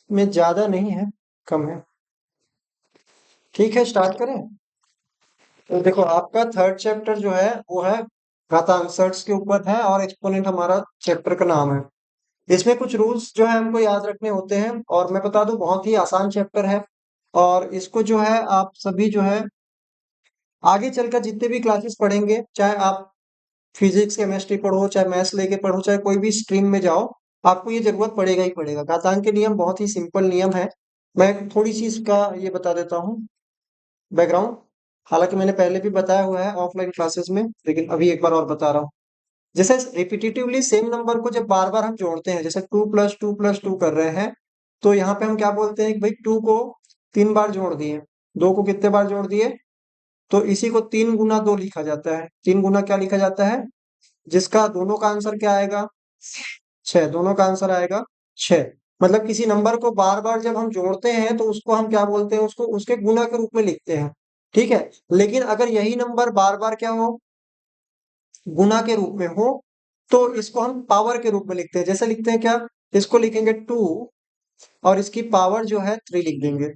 में ज्यादा नहीं है, कम है। ठीक है, स्टार्ट करें। तो देखो, आपका थर्ड चैप्टर जो है वो है घातांक सर्ट्स के ऊपर है, और एक्सपोनेंट हमारा चैप्टर का नाम है। इसमें कुछ रूल्स जो है हमको याद रखने होते हैं, और मैं बता दूं बहुत ही आसान चैप्टर है। और इसको जो है आप सभी जो है आगे चलकर जितने भी क्लासेस पढ़ेंगे, चाहे आप फिजिक्स केमिस्ट्री पढ़ो, चाहे मैथ्स लेके पढ़ो, चाहे कोई भी स्ट्रीम में जाओ, आपको ये जरूरत पड़ेगा ही पड़ेगा। घातांक के नियम बहुत ही सिंपल नियम है। मैं थोड़ी सी इसका ये बता देता हूँ बैकग्राउंड। हालांकि मैंने पहले भी बताया हुआ है ऑफलाइन क्लासेस में, लेकिन अभी एक बार और बता रहा हूँ। जैसे रिपीटेटिवली सेम नंबर को जब बार बार हम जोड़ते हैं, जैसे 2 + 2 + 2 कर रहे हैं, तो यहाँ पे हम क्या बोलते हैं कि भाई 2 को 3 बार जोड़ दिए, 2 को कितने बार जोड़ दिए, तो इसी को 3 × 2 लिखा जाता है। 3 गुना क्या लिखा जाता है, जिसका दोनों का आंसर क्या आएगा, 6। दोनों का आंसर आएगा 6। मतलब किसी नंबर को बार बार जब हम जोड़ते हैं तो उसको हम क्या बोलते हैं, उसको उसके गुना के रूप में लिखते हैं। ठीक है। लेकिन अगर यही नंबर बार बार क्या हो, गुना के रूप में हो, तो इसको हम पावर के रूप में लिखते हैं। जैसे लिखते हैं क्या, इसको लिखेंगे 2, और इसकी पावर जो है 3 लिख देंगे।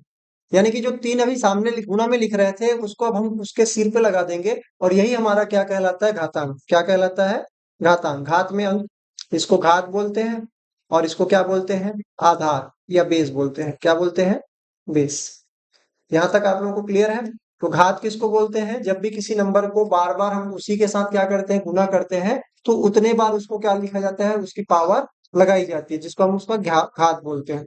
यानी कि जो 3 अभी सामने गुना में लिख रहे थे, उसको अब हम उसके सिर पे लगा देंगे, और यही हमारा क्या कहलाता है, घातांक। क्या कहलाता है, घातांक। घात में अंक, इसको घात बोलते हैं, और इसको क्या बोलते हैं, आधार या बेस बोलते हैं। क्या बोलते हैं, बेस। यहाँ तक आप लोगों को क्लियर है। तो घात किसको बोलते हैं, जब भी किसी नंबर को बार बार हम उसी के साथ क्या करते हैं, गुना करते हैं, तो उतने बार उसको क्या लिखा जाता है, उसकी पावर लगाई जाती है, जिसको हम उसका घात बोलते हैं।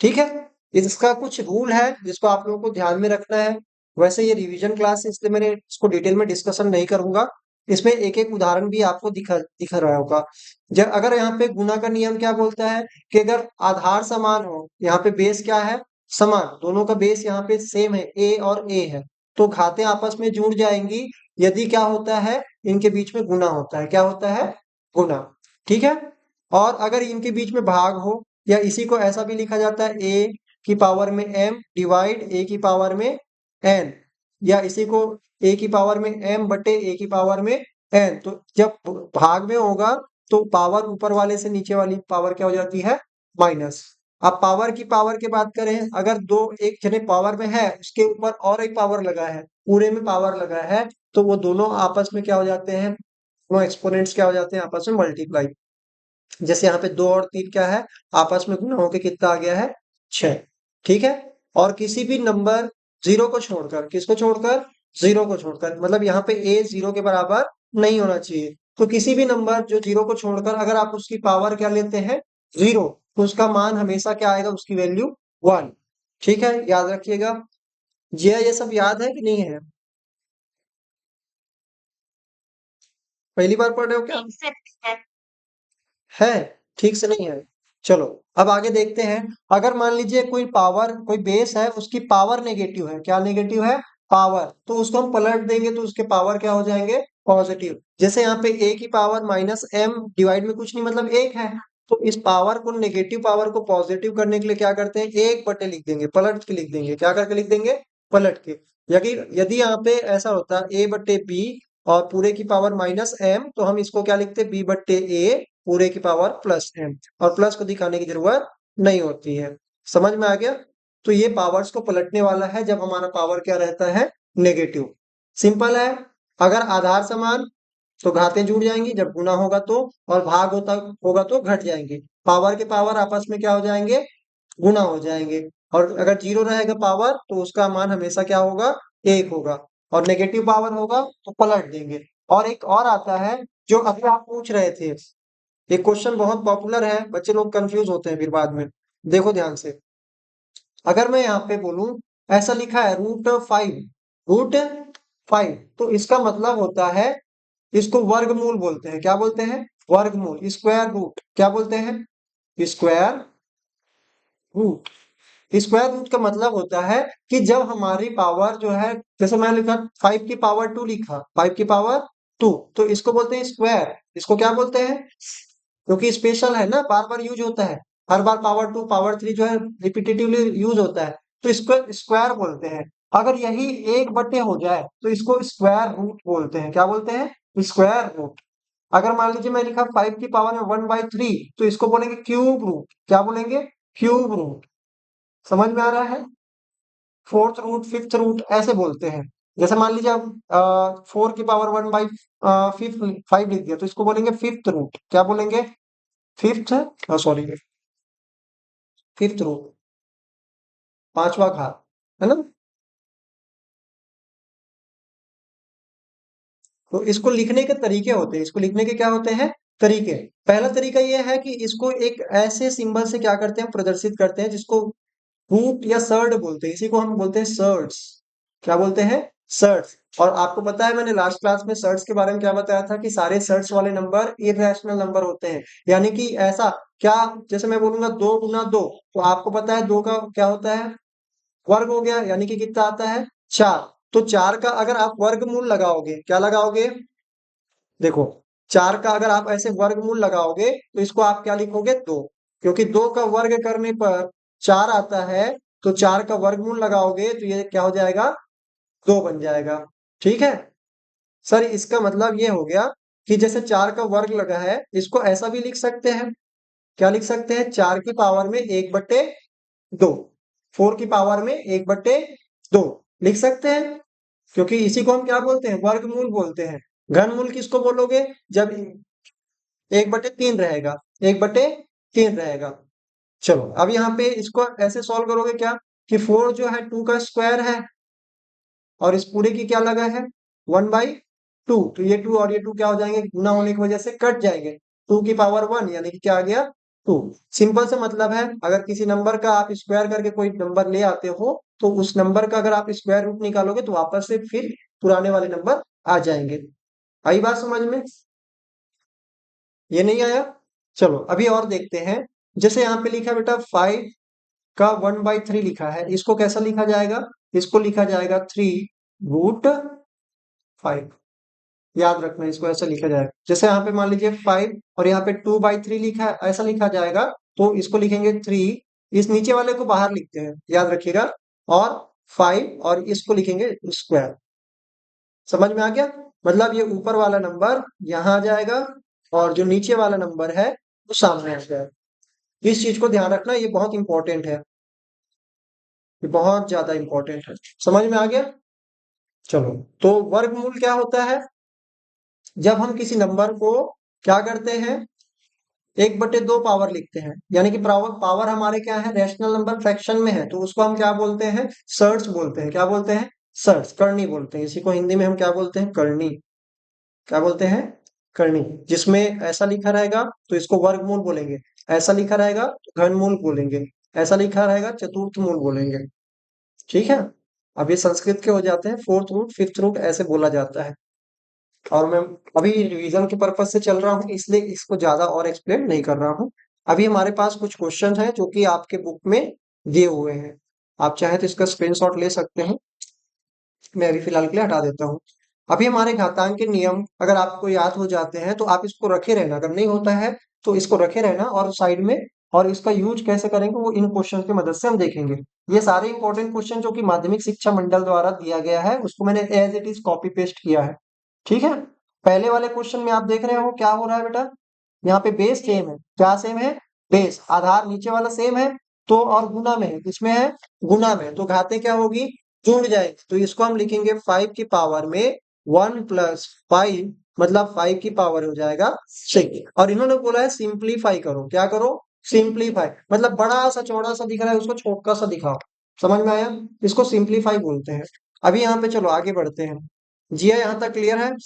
ठीक है। इसका कुछ रूल है जिसको आप लोगों को ध्यान में रखना है। वैसे ये रिवीजन क्लास है, इसलिए मैंने इसको डिटेल में डिस्कशन नहीं करूंगा। इसमें एक एक उदाहरण भी आपको दिख रहा होगा। जब अगर यहाँ पे गुना का नियम क्या बोलता है, कि अगर आधार समान हो, यहाँ पे बेस क्या है, समान, दोनों का बेस यहाँ पे सेम है, ए और ए है, तो घातें आपस में जुड़ जाएंगी, यदि क्या होता है, इनके बीच में गुना होता है। क्या होता है, गुना। ठीक है। और अगर इनके बीच में भाग हो, या इसी को ऐसा भी लिखा जाता है, ए की पावर में m डिवाइड ए की पावर में n, या इसी को ए की पावर में m बटे ए की पावर में n, तो जब भाग में होगा तो पावर ऊपर वाले से नीचे वाली पावर क्या हो जाती है, माइनस। अब पावर की बात करें, अगर दो एक जने पावर में है, उसके ऊपर और एक पावर लगा है, पूरे में पावर लगा है, तो वो दोनों आपस में क्या हो जाते हैं, वो एक्सपोनेंट्स क्या हो जाते हैं, आपस में मल्टीप्लाई। जैसे यहाँ पे 2 और 3 क्या है, आपस में गुना होके कितना आ गया है, 6। ठीक है। और किसी भी नंबर जीरो को छोड़कर, किसको छोड़कर, जीरो को छोड़कर, मतलब यहाँ पे ए 0 के बराबर नहीं होना चाहिए। तो किसी भी नंबर जो 0 को छोड़कर अगर आप उसकी पावर क्या लेते हैं, 0, तो उसका मान हमेशा क्या आएगा, उसकी वैल्यू 1। ठीक है, याद रखिएगा। ये सब याद है कि नहीं है, पहली बार पढ़ रहे हो क्या, है, ठीक से नहीं है। चलो, अब आगे देखते हैं। अगर मान लीजिए कोई पावर, कोई बेस है, उसकी पावर नेगेटिव है, क्या नेगेटिव है, पावर, तो उसको हम पलट देंगे तो उसके पावर क्या हो जाएंगे, पॉजिटिव। जैसे यहाँ पे a की पावर -m डिवाइड में कुछ नहीं, मतलब 1 है, तो इस पावर को, नेगेटिव पावर को पॉजिटिव करने के लिए क्या करते हैं, 1 बटे लिख देंगे, पलट के लिख देंगे। क्या करके लिख देंगे, पलट के। यदि यदि यहाँ पे ऐसा होता a/b और पूरे की पावर -m, तो हम इसको क्या लिखते, b/a पूरे की पावर +m, और प्लस को दिखाने की जरूरत नहीं होती है। समझ में आ गया। तो ये पावर्स को पलटने वाला है जब हमारा पावर क्या रहता है, नेगेटिव। सिंपल है। अगर आधार समान, तो घातें जुड़ जाएंगी, जब गुना होगा तो, और भाग होता होगा तो घट जाएंगे। पावर के पावर आपस में क्या हो जाएंगे, गुना हो जाएंगे। और अगर 0 रहेगा पावर, तो उसका मान हमेशा क्या होगा, 1 होगा। और नेगेटिव पावर होगा तो पलट देंगे। और एक और आता है, जो अभी आप पूछ रहे थे, ये क्वेश्चन बहुत पॉपुलर है, बच्चे लोग कंफ्यूज होते हैं फिर बाद में। देखो ध्यान से, अगर मैं यहाँ पे बोलूं, ऐसा लिखा है √5, √5, तो इसका मतलब होता है, इसको वर्गमूल बोलते हैं। क्या बोलते हैं, वर्गमूल, स्क्वायर रूट। क्या बोलते हैं, स्क्वायर रूट। स्क्वायर रूट का मतलब होता है कि जब हमारी पावर जो है, जैसे मैं लिखा 5 की पावर 2 लिखा, 5 की पावर 2, तो इसको बोलते हैं स्क्वायर। इसको क्या बोलते हैं, क्योंकि स्पेशल है ना, बार बार यूज होता है, हर बार पावर 2 पावर 3 जो है रिपीटेटिवली यूज होता है, तो इसको स्क्वायर बोलते हैं। अगर यही 1 बटे हो जाए तो इसको स्क्वायर रूट बोलते हैं। क्या बोलते हैं, स्क्वायर रूट। अगर मान लीजिए मैं लिखा 5 की पावर में 1/3, तो इसको बोलेंगे क्यूब रूट। क्या बोलेंगे, क्यूब रूट। समझ में आ रहा है? फोर्थ रूट, फिफ्थ रूट ऐसे बोलते हैं। जैसे मान लीजिए आप 4 की पावर 1 बाई फिफ्थ 5 लिख दिया, तो इसको बोलेंगे फिफ्थ रूट। क्या बोलेंगे? फिफ्थ, सॉरी, फिफ्थ रूट, पांचवा घात, है ना? तो इसको लिखने के तरीके होते हैं, इसको लिखने के क्या होते हैं? तरीके। पहला तरीका यह है कि इसको एक ऐसे सिंबल से क्या करते हैं, प्रदर्शित करते हैं, जिसको रूट या सर्ड बोलते हैं। इसी को हम बोलते हैं सर्ड्स। क्या बोलते हैं? सर्ड्स। और आपको पता है, मैंने लास्ट क्लास में सर्ड्स के बारे में क्या बताया था, कि सारे सर्ड्स वाले नंबर इरेशनल नंबर होते हैं। यानी कि ऐसा क्या, जैसे मैं बोलूंगा 2 गुना 2, तो आपको पता है 2 का क्या होता है? वर्ग हो गया, यानी कि कितना आता है? 4। तो 4 का अगर आप वर्गमूल लगाओगे, क्या लगाओगे? देखो, 4 का अगर आप ऐसे वर्गमूल लगाओगे, तो इसको आप क्या लिखोगे? 2। क्योंकि 2 का वर्ग करने पर 4 आता है, तो 4 का वर्गमूल लगाओगे तो ये क्या हो जाएगा? 2 बन जाएगा। ठीक है? सर, इसका मतलब ये हो गया कि जैसे 4 का वर्ग लगा है, इसको ऐसा भी लिख सकते हैं। क्या लिख सकते हैं? 4 की पावर में 1/2, 4 की पावर में 1/2 लिख सकते हैं। क्योंकि इसी को हम क्या बोलते हैं? वर्गमूल बोलते हैं। घनमूल किसको बोलोगे? जब 1/3 रहेगा, 1/3 रहेगा। चलो, अब यहाँ पे इसको ऐसे सॉल्व करोगे क्या, कि 4 जो है 2 का स्क्वायर है, और इस पूरे की क्या लगा है? 1/2। तो ये 2 और ये 2 क्या हो जाएंगे? गुना होने की वजह से कट जाएंगे। 2 की पावर 1 यानी कि क्या आ गया? 2। सिंपल से मतलब है, अगर किसी नंबर का आप स्क्वायर करके कोई नंबर ले आते हो, तो उस नंबर का अगर आप स्क्वायर रूट निकालोगे, तो वापस से फिर पुराने वाले नंबर आ जाएंगे। आई बात समझ में? ये नहीं आया? चलो, अभी और देखते हैं। जैसे यहाँ पे लिखा है बेटा 5 का 1/3 लिखा है, इसको कैसा लिखा जाएगा? इसको लिखा जाएगा 3√5। याद रखना, इसको ऐसा लिखा जाएगा। जैसे यहाँ पे मान लीजिए 5 और यहाँ पे 2/3 लिखा है, ऐसा लिखा जाएगा। तो इसको लिखेंगे 3, इस नीचे वाले को बाहर लिखते हैं, याद रखिएगा। और 5 और इसको लिखेंगे स्क्वायर। समझ में आ गया? मतलब ये ऊपर वाला नंबर यहाँ आ जाएगा, और जो नीचे वाला नंबर है वो सामने आ जाएगा। इस चीज को ध्यान रखना, ये बहुत इंपॉर्टेंट है, ये बहुत ज्यादा इंपॉर्टेंट है। समझ में आ गया? चलो, तो वर्गमूल क्या होता है? जब हम किसी नंबर को क्या करते हैं, 1/2 पावर लिखते हैं, यानी कि पावर पावर हमारे क्या है? रैशनल नंबर फ्रैक्शन में है, तो उसको हम क्या बोलते हैं? सर्ड्स बोलते हैं। क्या बोलते हैं? सर्ड्स, करनी बोलते हैं। इसी को हिंदी में हम क्या बोलते हैं? करनी। क्या बोलते हैं? करनी। जिसमें ऐसा लिखा रहेगा तो इसको वर्गमूल बोलेंगे, ऐसा लिखा रहेगा तो घनमूल बोलेंगे, ऐसा लिखा रहेगा चतुर्थ मूल बोलेंगे। ठीक है? अब ये संस्कृत के हो जाते हैं, फोर्थ रूट, फिफ्थ रूट ऐसे बोला जाता है। और मैं अभी रिवीजन के पर्पज से चल रहा हूँ, इसलिए इसको ज्यादा और एक्सप्लेन नहीं कर रहा हूँ। अभी हमारे पास कुछ क्वेश्चन हैं जो कि आपके बुक में दिए हुए हैं। आप चाहे तो इसका स्क्रीनशॉट ले सकते हैं। मैं अभी फिलहाल के लिए हटा देता हूँ। अभी हमारे घातांक के नियम अगर आपको याद हो जाते हैं, तो आप इसको रखे रहना। अगर नहीं होता है तो इसको रखे रहना और साइड में। और इसका यूज कैसे करेंगे, वो इन क्वेश्चन की मदद से हम देखेंगे। ये सारे इंपॉर्टेंट क्वेश्चन जो कि माध्यमिक शिक्षा मंडल द्वारा दिया गया है, उसको मैंने as it is copy paste किया है। ठीक है? पहले वाले क्वेश्चन में आप देख रहे हो क्या हो रहा है बेटा? यहाँ पे बेस सेम है। क्या सेम है? बेस, आधार नीचे वाला सेम है। तो और गुना में है, किसमें है? गुना में। तो घातें क्या होगी? जुड़ जाएगी। तो इसको हम लिखेंगे 5 की पावर में 1 + 5, मतलब 5 की पावर हो जाएगा 6। और इन्होंने बोला है सिंप्लीफाई करो। क्या करो? सिंप्लीफाई। मतलब बड़ा सा चौड़ा सा दिख रहा है, उसको छोटा सा दिखाओ। समझ में आया? इसको सिंप्लीफाई बोलते हैं। अभी यहाँ पे चलो आगे बढ़ते हैं। जी हाँ, यहाँ तक क्लियर है?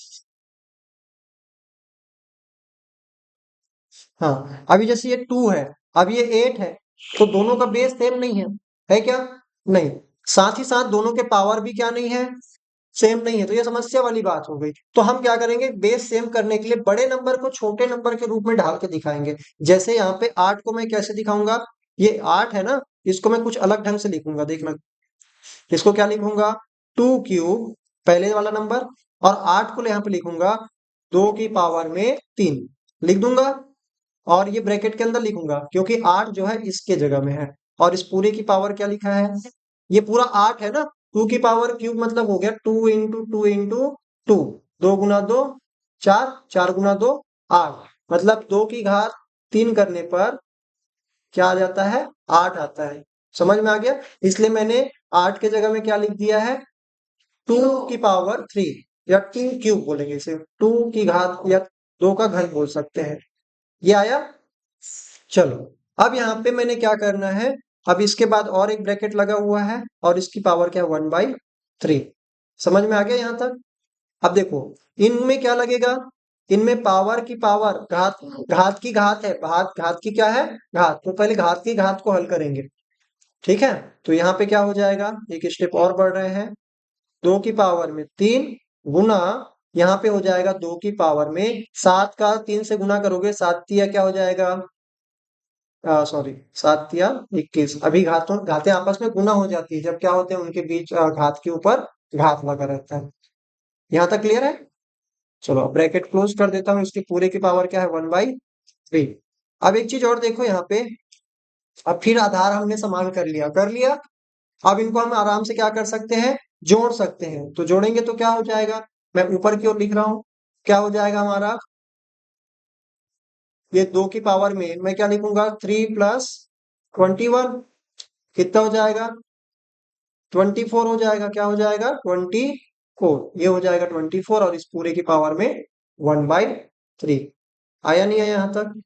हाँ, अभी जैसे ये 2 है, अब ये 8 है, तो दोनों का बेस सेम नहीं है क्या? नहीं। साथ ही साथ दोनों के पावर भी क्या नहीं है? सेम नहीं है। तो ये समस्या वाली बात हो गई। तो हम क्या करेंगे, बेस सेम करने के लिए बड़े नंबर को छोटे नंबर के रूप में ढाल के दिखाएंगे। जैसे यहाँ पे 8 को मैं कैसे दिखाऊंगा? ये 8 है ना, इसको मैं कुछ अलग ढंग से लिखूंगा, देखना। इसको क्या लिखूंगा? 2³ पहले वाला नंबर, और 8 को यहाँ पे लिखूंगा 2 की पावर में 3 लिख दूंगा। और ये ब्रैकेट के अंदर लिखूंगा, क्योंकि 8 जो है इसके जगह में है। और इस पूरे की पावर क्या लिखा है? ये पूरा 8 है ना। 2 की पावर क्यूब मतलब हो गया 2 × 2 × 2। 2 × 2 4, 4 × 2 8। मतलब 2 की घात 3 करने पर क्या आ जाता है? 8 आता है। समझ में आ गया? इसलिए मैंने 8 के जगह में क्या लिख दिया है, 2 की पावर 3 या 2 क्यूब बोलेंगे इसे, 2 की घात या 2 का घन बोल सकते हैं। ये आया? चलो, अब यहाँ पे मैंने क्या करना है, अब इसके बाद और एक ब्रैकेट लगा हुआ है और इसकी पावर क्या है, 1/3। समझ में आ गया यहाँ तक? अब देखो, इनमें क्या लगेगा, इनमें पावर की पावर, घात घात की घात है, घात की क्या है, घात, तो पहले घात की घात को हल करेंगे। ठीक है, तो यहाँ पे क्या हो जाएगा, एक स्टेप और बढ़ रहे हैं, 2 की पावर में 3 गुना, यहाँ पे हो जाएगा 2 की पावर में 7 का 3 से गुना करोगे, 7 क्या हो जाएगा, सॉरी, 7 या 21। अभी घातें आपस में गुना हो जाती है जब क्या होते हैं उनके बीच घात के ऊपर घात लगा रहता है। यहाँ तक क्लियर है? चलो, अब ब्रैकेट क्लोज कर देता हूँ, इसकी पूरे की पावर क्या है, 1/3। अब एक चीज और देखो यहाँ पे, अब फिर आधार हमने समान कर लिया। अब इनको हम आराम से क्या कर सकते हैं, जोड़ सकते हैं। तो जोड़ेंगे तो क्या हो जाएगा, मैं ऊपर की ओर लिख रहा हूं, क्या हो जाएगा हमारा, ये 2 की पावर में मैं क्या लिखूंगा, 3 + 21 कितना हो जाएगा, 24 हो जाएगा। क्या हो जाएगा, 24, ये हो जाएगा 24, और इस पूरे की पावर में 1/3। आया नहीं आया यहां तक?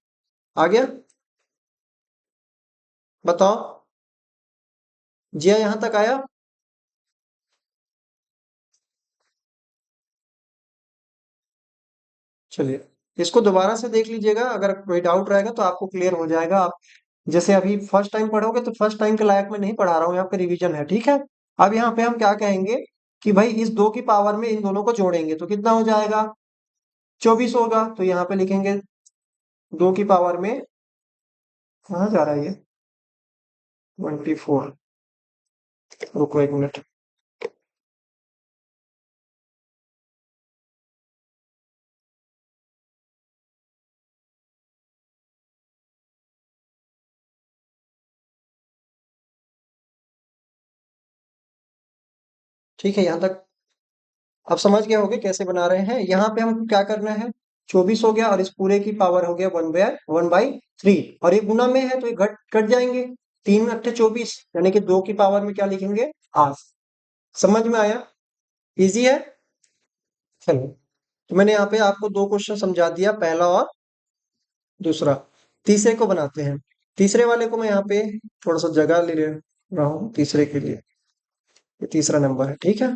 आ गया? बताओ, जिया यहां तक आया? चलिए, इसको दोबारा से देख लीजिएगा, अगर कोई डाउट रहेगा तो आपको क्लियर हो जाएगा। आप जैसे अभी फर्स्ट टाइम पढ़ोगे तो फर्स्ट टाइम के लायक मैं नहीं पढ़ा रहा हूँ, यहाँ पे रिवीजन है, ठीक है। अब यहाँ पे हम क्या कहेंगे कि भाई इस 2 की पावर में इन दोनों को जोड़ेंगे तो कितना हो जाएगा, 24 होगा। तो यहाँ पे लिखेंगे 2 की पावर में, कहाँ जा रहा है ये, 24, रुको 1 मिनट। ठीक है, यहाँ तक अब समझ गए होगे कैसे बना रहे हैं। यहाँ पे हमको क्या करना है, 24 हो गया और इस पूरे की पावर हो गया 1/3, और ये गुना में है तो ये घट कट जाएंगे, 3 × 8 = 24, यानी कि 2 की पावर में क्या लिखेंगे, 8। समझ में आया? इजी है। चलो, तो मैंने यहाँ पे आपको 2 क्वेश्चन समझा दिया, पहला और दूसरा। तीसरे को बनाते हैं। तीसरे वाले को मैं यहाँ पे थोड़ा सा जगह ले रहा हूँ तीसरे के लिए, ये तीसरा नंबर है, ठीक है।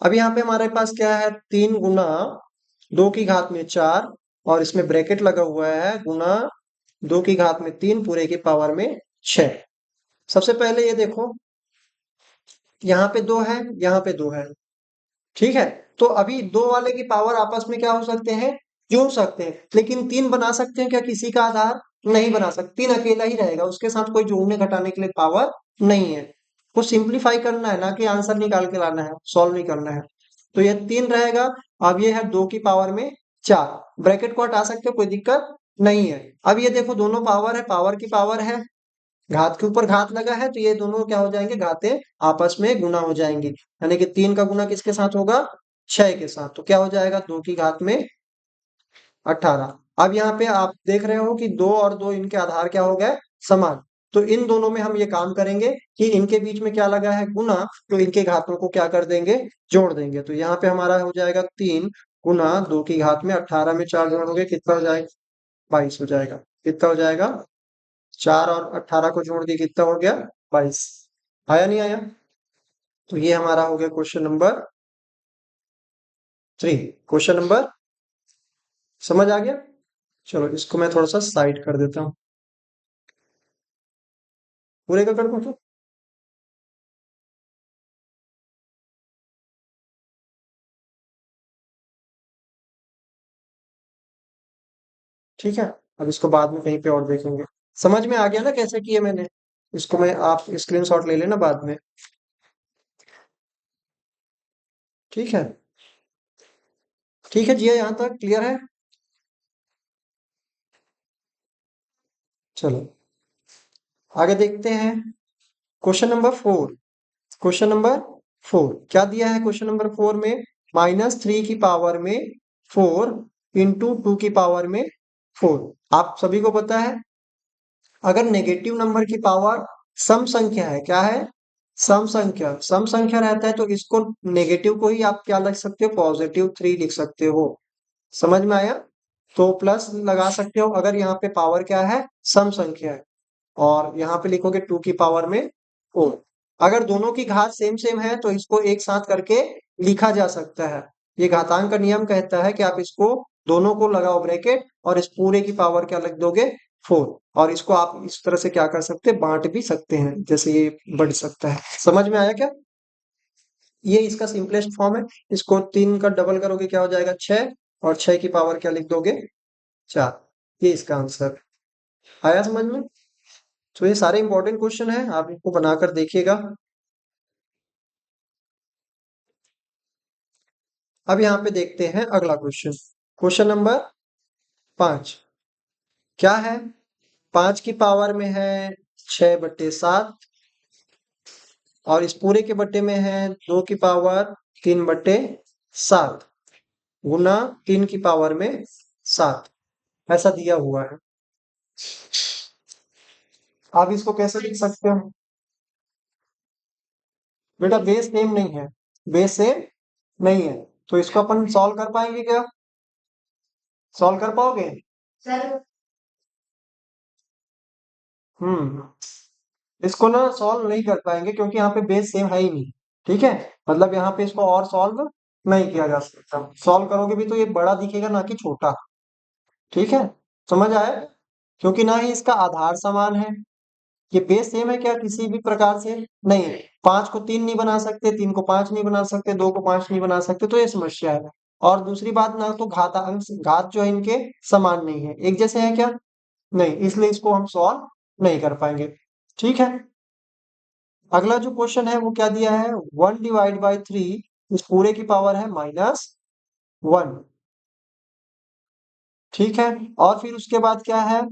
अब यहाँ पे हमारे पास क्या है, 3 × 2 की घात में 4, और इसमें ब्रैकेट लगा हुआ है, गुना 2 की घात में 3 पूरे की पावर में 6। सबसे पहले ये देखो, यहाँ पे 2 है, यहाँ पे 2 है, ठीक है। तो अभी 2 वाले की पावर आपस में क्या हो सकते हैं, जोड़ सकते हैं, लेकिन 3 बना सकते हैं क्या किसी का आधार, नहीं बना सकते। 3 अकेला ही रहेगा, उसके साथ कोई जोड़ने घटाने के लिए पावर नहीं है। को सिंप्लीफाई करना है, ना कि आंसर निकाल के लाना है, सॉल्व नहीं करना है। तो ये 3 रहेगा। अब ये है 2 की पावर में 4, ब्रैकेट को हटा सकते हो, कोई दिक्कत नहीं है। अब ये देखो, दोनों पावर है, पावर की पावर है, घात के ऊपर घात लगा है, तो ये दोनों क्या हो जाएंगे, घातें आपस में गुना हो जाएंगी, यानी कि 3 का गुना किसके साथ होगा, 6 के साथ। तो क्या हो जाएगा, 2 की घात में 18। अब यहाँ पे आप देख रहे हो कि 2 और 2 इनके आधार क्या हो गए, समान। तो इन दोनों में हम ये काम करेंगे कि इनके बीच में क्या लगा है, गुना, तो इनके घातों को क्या कर देंगे, जोड़ देंगे। तो यहाँ पे हमारा हो जाएगा 3 × 2 की घात में 18 में 4 जोड़ोगे कितना हो जाएगा, 22 हो जाएगा। कितना हो जाएगा, 4 और 18 को जोड़ दिए, कितना हो गया, 22। आया नहीं आया? तो ये हमारा हो गया क्वेश्चन नंबर 3। क्वेश्चन नंबर समझ आ गया? चलो, इसको मैं थोड़ा सा साइड कर देता हूँ, पूरे का कर दूं तो ठीक है। अब इसको बाद में कहीं पे और देखेंगे। समझ में आ गया ना कैसे किए मैंने? इसको मैं, आप स्क्रीनशॉट ले लेना बाद में, ठीक है। ठीक है जी, यहाँ तक क्लियर है? चलो, आगे देखते हैं। Question number 4। क्वेश्चन नंबर 4 क्या दिया है, क्वेश्चन नंबर 4 में, -3 की पावर में 4 × 2 की पावर में 4। आप सभी को पता है अगर नेगेटिव नंबर की पावर सम संख्या है, क्या है, सम संख्या, सम संख्या रहता है तो इसको नेगेटिव को ही आप क्या लिख सकते हो, +3 लिख सकते हो। समझ में आया? तो प्लस लगा सकते हो अगर यहाँ पे पावर क्या है, सम संख्या है, और यहाँ पे लिखोगे 2 की पावर में 4। अगर दोनों की घात सेम सेम है तो इसको एक साथ करके लिखा जा सकता है। ये घातांक का नियम कहता है कि आप इसको दोनों को लगाओ ब्रैकेट और इस पूरे की पावर क्या लिख दोगे, 4। और इसको आप इस तरह से क्या कर सकते हैं, बांट भी सकते हैं, जैसे ये बढ़ सकता है। समझ में आया क्या? ये इसका सिंपलेस्ट फॉर्म है। इसको 3 का डबल करोगे क्या हो जाएगा, 6, और 6 की पावर क्या लिख दोगे, 4। ये इसका आंसर आया समझ में? तो ये सारे इंपॉर्टेंट क्वेश्चन है, आप इनको बनाकर देखिएगा। अब यहाँ पे देखते हैं अगला क्वेश्चन, क्वेश्चन नंबर 5। क्या है, 5 की पावर में है 6/7, और इस पूरे के बट्टे में है 2 की पावर 3/7, गुना 3 की पावर में 7, ऐसा दिया हुआ है। आप इसको कैसे लिख सकते हो? बेटा बेस सेम नहीं है, बेस सेम नहीं है, तो इसको अपन सॉल्व कर पाएंगे क्या, सॉल्व कर पाओगे? हम्म इसको ना सॉल्व नहीं कर पाएंगे क्योंकि यहाँ पे बेस सेम है ही नहीं। ठीक है, मतलब यहाँ पे इसको और सॉल्व नहीं किया जा सकता। सॉल्व करोगे भी तो ये बड़ा दिखेगा ना कि छोटा। ठीक है, समझ आया? क्योंकि ना ही इसका आधार समान है, ये बेस सेम है क्या, किसी भी प्रकार से नहीं है। 5 को 3 नहीं बना सकते, 3 को 5 नहीं बना सकते, 2 को 5 नहीं बना सकते, तो ये समस्या है। और दूसरी बात, ना तो घातांक घात जो है इनके समान नहीं है, एक जैसे है क्या, नहीं, इसलिए इसको हम सॉल्व नहीं कर पाएंगे। ठीक है, अगला जो क्वेश्चन है वो क्या दिया है, 1/3, इस पूरे की पावर है -1। ठीक है, और फिर उसके बाद क्या है,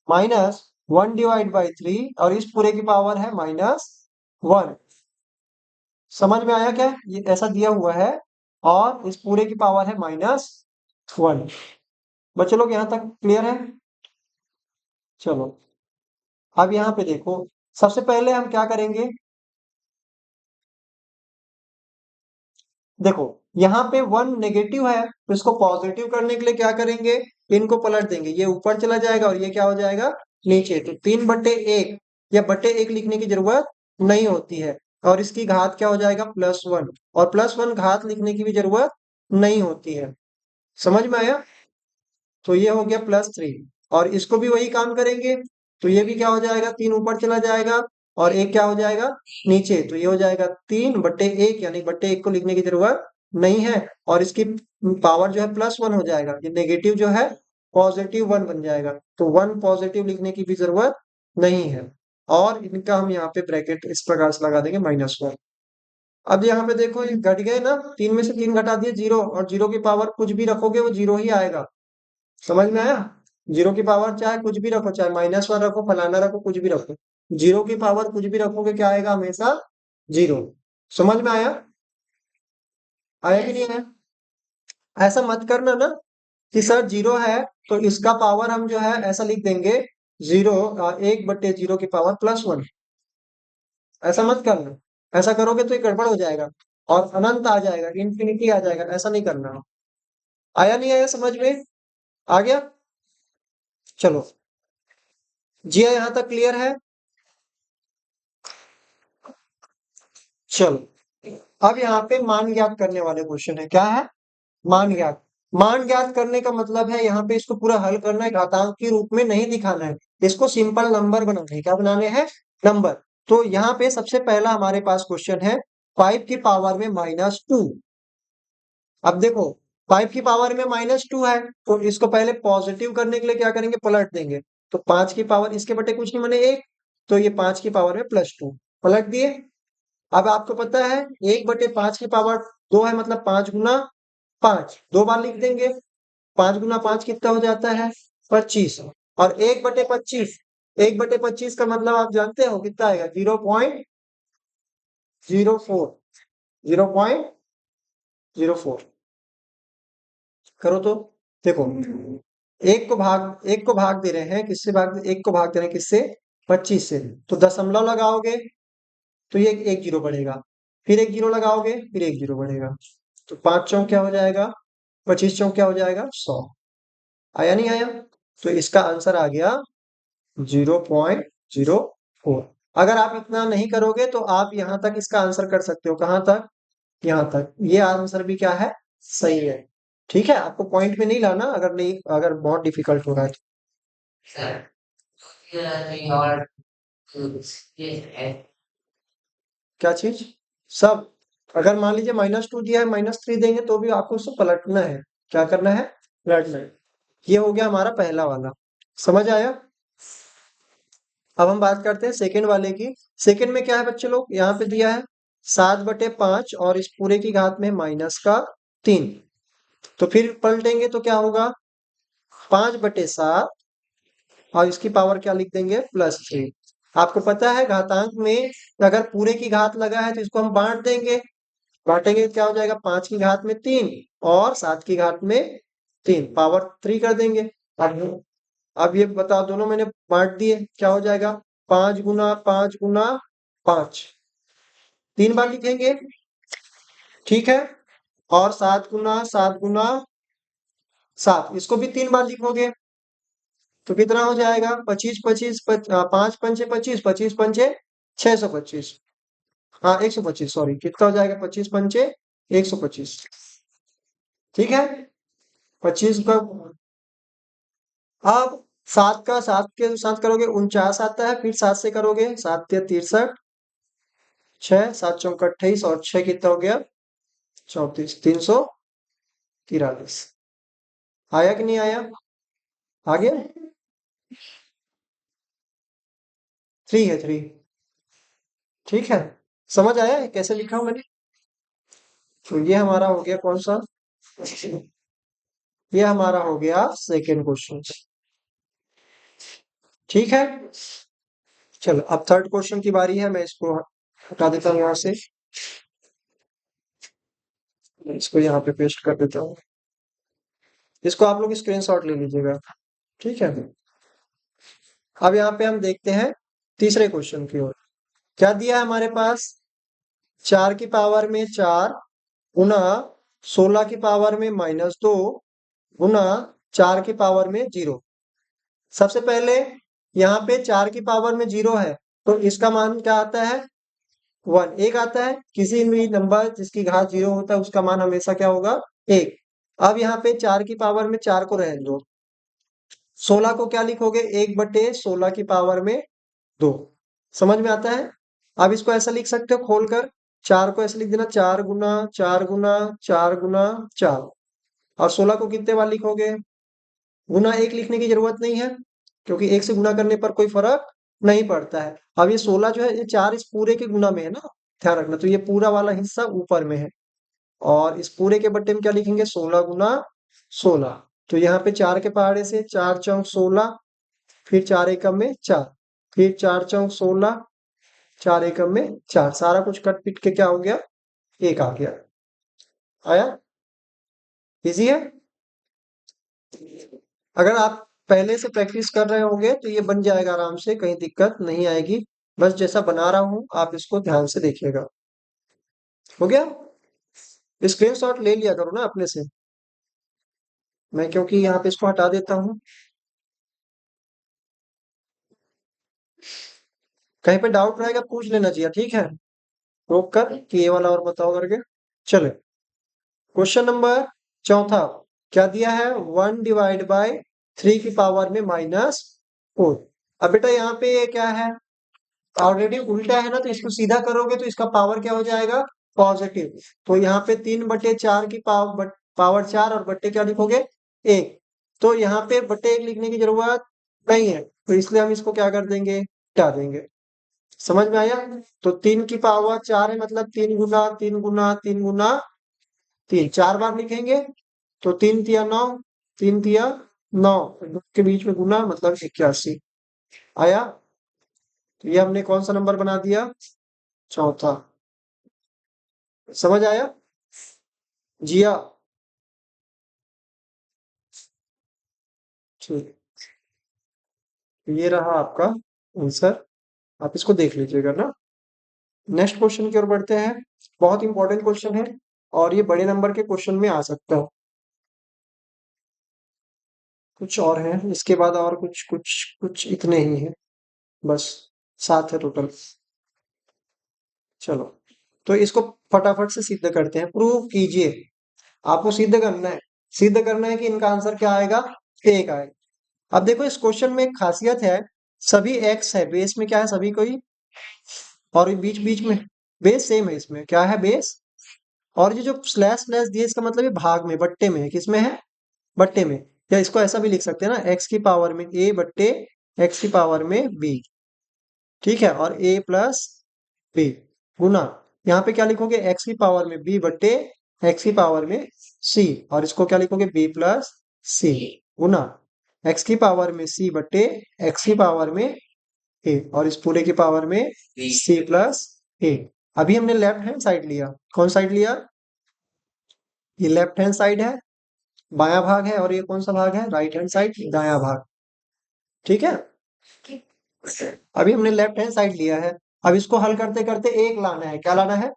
-1/3, और इस पूरे की पावर है -1। समझ में आया क्या, ये ऐसा दिया हुआ है, और इस पूरे की पावर है -1। बच्चे लोग यहाँ तक क्लियर है? चलो, अब यहाँ पे देखो, सबसे पहले हम क्या करेंगे, देखो यहाँ पे 1 नेगेटिव है तो इसको पॉजिटिव करने के लिए क्या करेंगे, इनको पलट देंगे, ये ऊपर चला जाएगा और ये क्या हो जाएगा, नीचे। तो 3/1 या /1 लिखने की जरूरत नहीं होती है, और इसकी घात क्या हो जाएगा, +1, और +1 घात लिखने की भी जरूरत नहीं होती है। समझ में आया? तो ये हो गया +3, और इसको भी वही काम करेंगे, तो ये भी क्या हो जाएगा, 3 ऊपर चला जाएगा और एक क्या हो जाएगा, नीचे। तो ये हो जाएगा 3/1, यानी /1 को लिखने की जरूरत नहीं है, और इसकी पावर जो है +1 हो जाएगा, ये नेगेटिव जो है +1 बन जाएगा, तो 1 पॉजिटिव लिखने की भी जरूरत नहीं है। और इनका हम यहाँ पे ब्रैकेट इस प्रकार से लगा देंगे, -1। अब यहाँ पे देखो ये घट गए ना, 3 में से 3 घटा दिए, 0, और 0 की पावर कुछ भी रखोगे वो 0 ही आएगा। समझ में आया? 0 की पावर चाहे कुछ भी रखो, चाहे -1 रखो, फलाना रखो, कुछ भी रखो, 0 की पावर कुछ भी रखोगे क्या आएगा, हमेशा 0। समझ में आया? आया कि नहीं आया? ऐसा मत करना ना कि सर 0 है तो इसका पावर हम जो है ऐसा लिख देंगे, 0, 1/0 की पावर +1। ऐसा मत करना, ऐसा करोगे तो ये गड़बड़ हो जाएगा और अनंत आ जाएगा, इंफिनिटी आ जाएगा, ऐसा नहीं करना। आया नहीं आया समझ में? आ गया? चलो, जी यहाँ तक क्लियर है? चलो, अब यहाँ पे मान ज्ञात करने वाले क्वेश्चन है, क्या है, मान ज्ञात। मान ज्ञात करने का मतलब है यहाँ पे इसको पूरा हल करना है, घातांक के रूप में नहीं दिखाना है, इसको सिंपल नंबर बनाने हैं। क्या बनाने हैं, नंबर। तो यहाँ पे सबसे पहला हमारे पास क्वेश्चन है, 5 की पावर में -2। अब देखो, 5 की पावर में -2 है तो इसको पहले पॉजिटिव करने के लिए क्या करेंगे, पलट देंगे। तो 5 की पावर, इसके बटे कुछ नहीं बने 1, तो ये 5 की पावर में +2 पलट दिए। अब आपको पता है 1/5 की पावर 2 है, मतलब 5 गुना 5, 2 बार लिख देंगे। 5 गुना 5 कितना हो जाता है, 25, और 1/25, 1/25 का मतलब आप जानते हो कितना आएगा, 0.04, 0.04। करो तो, देखो एक को भाग दे रहे हैं, किससे भाग, एक को भाग दे रहे हैं किससे, 25 से, तो दशमलव लगाओगे तो ये एक जीरो बढ़ेगा, फिर एक जीरो लगाओगे फिर एक जीरो बढ़ेगा, तो 5 चौक क्या हो जाएगा, 25 चौक क्या हो जाएगा, 100। आया नहीं आया? तो इसका आंसर आ गया 0.04। अगर आप इतना नहीं करोगे तो आप यहाँ तक इसका आंसर कर सकते हो, कहाँ तक, यहाँ तक, ये आंसर भी क्या है, सही है। ठीक है, आपको पॉइंट में नहीं लाना, अगर नहीं, अगर बहुत डिफिकल्ट हो रहा है क्या चीज, सब, अगर मान लीजिए -2 दिया है, -3 देंगे तो भी आपको उसको पलटना है, क्या करना है, पलटना है। ये हो गया हमारा पहला वाला, समझ आया? अब हम बात करते हैं सेकंड वाले की। सेकंड में क्या है बच्चे लोग, यहाँ पे दिया है 7/5 और इस पूरे की घात में -3, तो फिर पलटेंगे तो क्या होगा, 5/7 और इसकी पावर क्या लिख देंगे, +3। आपको पता है घातांक में अगर पूरे की घात लगा है तो इसको हम बांट देंगे, बांटेंगे तो क्या हो जाएगा, 5 की घात में 3 और 7 की घात में 3, पावर 3 कर देंगे। अब ये बताओ, दोनों मैंने बांट दिए, क्या हो जाएगा, 5 × 5 × 5, 3 बार लिखेंगे, ठीक है, और 7 × 7 × 7, इसको भी 3 बार लिखोगे, तो कितना हो जाएगा, 25 25, 5 × 5 = 25, 25 × 5 = 625, हाँ 125, सॉरी, कितना हो जाएगा, 25 × 5 = 125, ठीक है, 25 का, अब 7 के साथ करोगे 49 आता है, फिर 7 से करोगे 7 × 63, 6 7 × 4 = 28 और 6 कितना हो गया, 34, 343। आया कि नहीं आया, आ गया, 3 है, 3, ठीक है, समझ आया है कैसे लिखा हूं मैंने? तो ये हमारा हो गया कौन सा, ये हमारा हो गया सेकेंड क्वेश्चन, ठीक है। चलो अब थर्ड क्वेश्चन की बारी है, मैं इसको हटा देता हूँ यहाँ से, इसको यहाँ पे पेस्ट कर देता हूँ, इसको आप लोग स्क्रीनशॉट ले लीजिएगा, ठीक है। अब यहाँ पे हम देखते हैं तीसरे क्वेश्चन की ओर, क्या दिया है हमारे पास, 4 की पावर में 4 गुना 16 की पावर में -2 गुना 4 की पावर में 0। सबसे पहले यहाँ पे 4 की पावर में 0 है, तो इसका मान क्या आता है, 1, 1 आता है, किसी भी नंबर जिसकी घात 0 होता है उसका मान हमेशा क्या होगा, 1। अब यहाँ पे 4 की पावर में 4 को रहने दो, 16 को क्या लिखोगे, 1/16 की पावर में 2, समझ में आता है? अब इसको ऐसा लिख सकते हो खोलकर, 4 को ऐसे लिख देना, 4 गुना 4 गुना 4 गुना 4, और 16 को कितने बार लिखोगे, गुना 1 लिखने की जरूरत नहीं है, क्योंकि 1 से गुना करने पर कोई फर्क नहीं पड़ता है। अब ये 16 जो है, ये 4 इस पूरे के गुना में है ना, ध्यान रखना, तो ये पूरा वाला हिस्सा ऊपर में है, और इस पूरे के बट्टे में क्या लिखेंगे, 16 गुना 16, तो यहाँ पे 4 के पहाड़े से 4 चौक 16, फिर 4 एकम में 4, फिर 4 चौक 16, 4 एकम में 4, सारा कुछ कट पिट के क्या हो गया, 1 आ गया। आया, इजी है। अगर आप पहले से प्रैक्टिस कर रहे होंगे तो ये बन जाएगा आराम से, कहीं दिक्कत नहीं आएगी, बस जैसा बना रहा हूं आप इसको ध्यान से देखिएगा। हो गया, स्क्रीनशॉट ले लिया करो ना अपने से, मैं क्योंकि यहाँ पे इसको हटा देता हूँ, कहीं पे डाउट रहेगा पूछ लेना चाहिए, ठीक है, रोक कर कि ये वाला और बताओ करके। चले, क्वेश्चन नंबर चौथा, क्या दिया है, 1/3 की पावर में -4। अब बेटा यहाँ पे क्या है, ऑलरेडी उल्टा है ना, तो इसको सीधा करोगे तो इसका पावर क्या हो जाएगा, पॉजिटिव, तो यहाँ पे 3/4 की पावर 4 और बट्टे क्या लिखोगे, 1, तो यहाँ पे बट्टे 1 लिखने की जरूरत नहीं है, तो इसलिए हम इसको क्या कर देंगे, हटा देंगे, समझ में आया? तो 3 की पावर 4 है, मतलब 3 गुना 3 गुना 3 गुना 3, 4 बार लिखेंगे, तो 3 तिया 9, 3 तिया 9, के बीच में गुना मतलब 81। आया, तो ये हमने कौन सा नंबर बना दिया, चौथा, समझ आया, जिया, ठीक, ये रहा आपका आंसर। आप इसको देख लीजिएगा ना। नेक्स्ट क्वेश्चन की ओर बढ़ते हैं। बहुत इंपॉर्टेंट क्वेश्चन है और ये बड़े नंबर के क्वेश्चन में आ सकता है। कुछ और है इसके बाद, और कुछ कुछ कुछ इतने ही है बस, 7 है टोटल। चलो, तो इसको फटाफट से सिद्ध करते हैं, प्रूव कीजिए। आपको सिद्ध करना है, सिद्ध करना है कि इनका आंसर क्या आएगा, एक आएगा। अब देखो इस क्वेश्चन में एक खासियत है, सभी एक्स है, बेस में क्या है सभी कोई, और बीच बीच में बेस सेम है, इसमें क्या है बेस, और ये जो स्लैश स्लैश दिए इसका मतलब ये भाग में, बट्टे में है, किसमें है, बट्टे में। या इसको ऐसा भी लिख सकते हैं ना, एक्स की पावर में ए बट्टे एक्स की पावर में बी, ठीक है, और ए प्लस बी गुना, यहाँ पे क्या लिखोगे, एक्स की पावर में बी बट्टे एक्स की पावर में सी, और इसको क्या लिखोगे, बी प्लस सी गुना एक्स की पावर में सी बट्टे एक्स की पावर में ए, और इस पूरे की पावर में सी प्लस ए। अभी हमने लेफ्ट हैंड साइड लिया, कौन साइड लिया, ये लेफ्ट हैंड साइड है, बायां भाग है, और ये कौन सा भाग है, राइट हैंड साइड, दायां भाग, ठीक है। अभी हमने लेफ्ट हैंड साइड लिया है, अब इसको हल करते करते एक लाना है, क्या लाना है।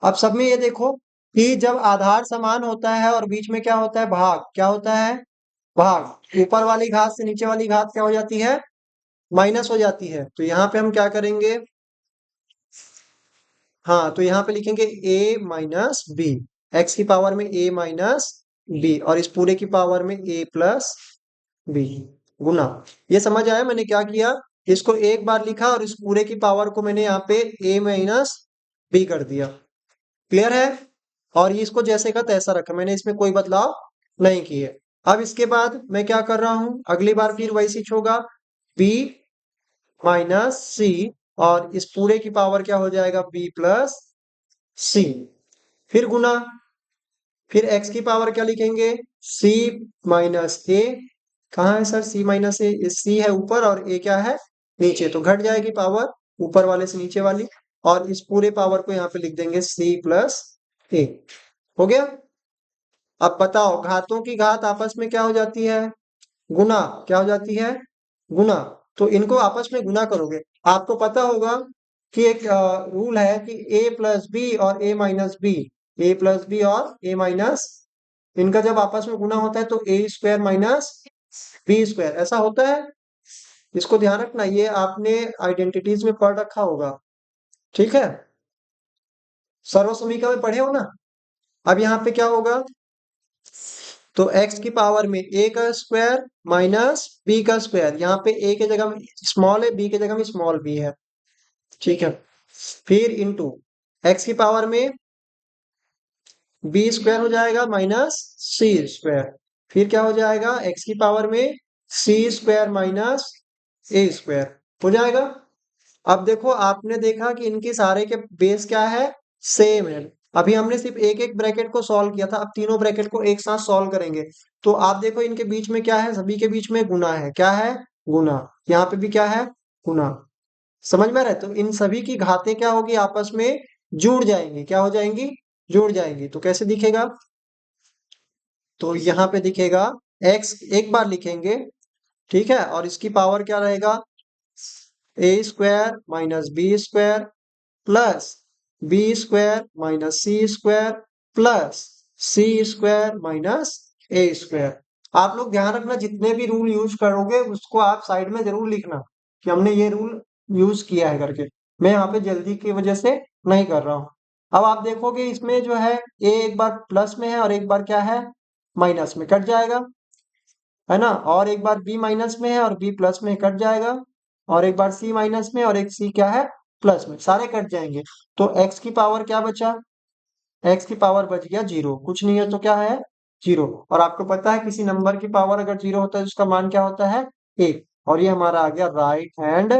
अब सब में ये देखो कि जब आधार समान होता है और बीच में क्या होता है, भाग, क्या होता है, भाग, ऊपर वाली घात से नीचे वाली घात क्या हो जाती है, माइनस हो जाती है। तो यहाँ पे हम क्या करेंगे, हाँ, तो यहाँ पे लिखेंगे a माइनस बी, एक्स की पावर में a माइनस बी, और इस पूरे की पावर में a प्लस बी गुना, ये समझ आया मैंने क्या किया, इसको एक बार लिखा और इस पूरे की पावर को मैंने यहाँ पे a माइनस बी कर दिया, क्लियर है। और ये इसको जैसे का तैसा रखा, मैंने इसमें कोई बदलाव नहीं किए। अब इसके बाद मैं क्या कर रहा हूं, अगली बार फिर वही चीज होगा, b माइनस सी, और इस पूरे की पावर क्या हो जाएगा, b प्लस सी, फिर गुना, फिर x की पावर क्या लिखेंगे, c माइनस ए, कहाँ है सर c माइनस ए, c है ऊपर और a क्या है नीचे, तो घट जाएगी पावर ऊपर वाले से नीचे वाली, और इस पूरे पावर को यहाँ पे लिख देंगे c प्लस ए, हो गया। अब बताओ घातों की घात आपस में क्या हो जाती है, गुना, क्या हो जाती है, गुना, तो इनको आपस में गुना करोगे। आपको पता होगा कि एक रूल है कि a प्लस बी और a minus B, A plus B और a माइनस, इनका जब आपस में गुना होता है तो A square minus B square, ऐसा होता है। इसको ध्यान रखना, ये आपने आइडेंटिटीज में पढ़ रखा होगा, ठीक है, सर्व समीकरण में पढ़े हो ना। अब यहाँ पे क्या होगा, तो x की पावर में a का स्क्वायर माइनस b का स्क्वायर, यहाँ पे a के जगह में स्मॉल है, b के जगह में स्मॉल b है, ठीक है, फिर इंटू x की पावर में b स्क्वायर हो जाएगा माइनस c स्क्वायर, फिर क्या हो जाएगा, x की पावर में c square minus a square हो जाएगा। अब देखो आपने देखा कि इनके सारे के बेस क्या है, सेम है। अभी हमने सिर्फ एक एक ब्रैकेट को सॉल्व किया था, अब तीनों ब्रैकेट को एक साथ सॉल्व करेंगे। तो आप देखो इनके बीच में क्या है, सभी के बीच में गुना है, क्या है, गुना, यहाँ पे भी क्या है, गुना, समझ में आ रहा है। तो इन सभी की घातें क्या होगी, आपस में जुड़ जाएंगी, क्या हो जाएंगी, जुड़ जाएंगी। तो कैसे दिखेगा, तो यहाँ पे दिखेगा x एक बार लिखेंगे, ठीक है, और इसकी पावर क्या रहेगा, A square minus B square plus B square minus C square plus C square minus A square. आप लोग ध्यान रखना, जितने भी रूल यूज करोगे उसको आप साइड में जरूर लिखना कि हमने ये रूल यूज किया है करके। मैं यहाँ पे जल्दी की वजह से नहीं कर रहा हूँ। अब आप देखोगे इसमें जो है ए एक बार प्लस में है और एक बार क्या है, माइनस में, कट जाएगा, है ना, और एक बार बी माइनस में है और बी प्लस में, कट जाएगा, और एक बार सी माइनस में और एक सी क्या है, प्लस में, सारे कट जाएंगे। तो एक्स की पावर क्या बचा, एक्स की पावर बच गया जीरो, कुछ नहीं है तो क्या है, जीरो। और आपको पता है किसी नंबर की पावर अगर जीरो होता है तो उसका मान क्या होता है, एक, और ये हमारा आ गया राइट हैंड,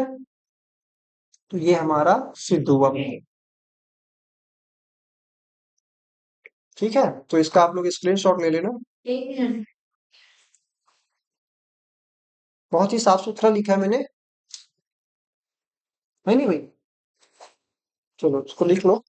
तो ये हमारा सिद्ध हुआ, ठीक है। तो इसका आप लोग स्क्रीनशॉट ले लेना, बहुत ही साफ सुथरा लिखा है मैंने, है नहीं भाई, चलो इसको लिख लो।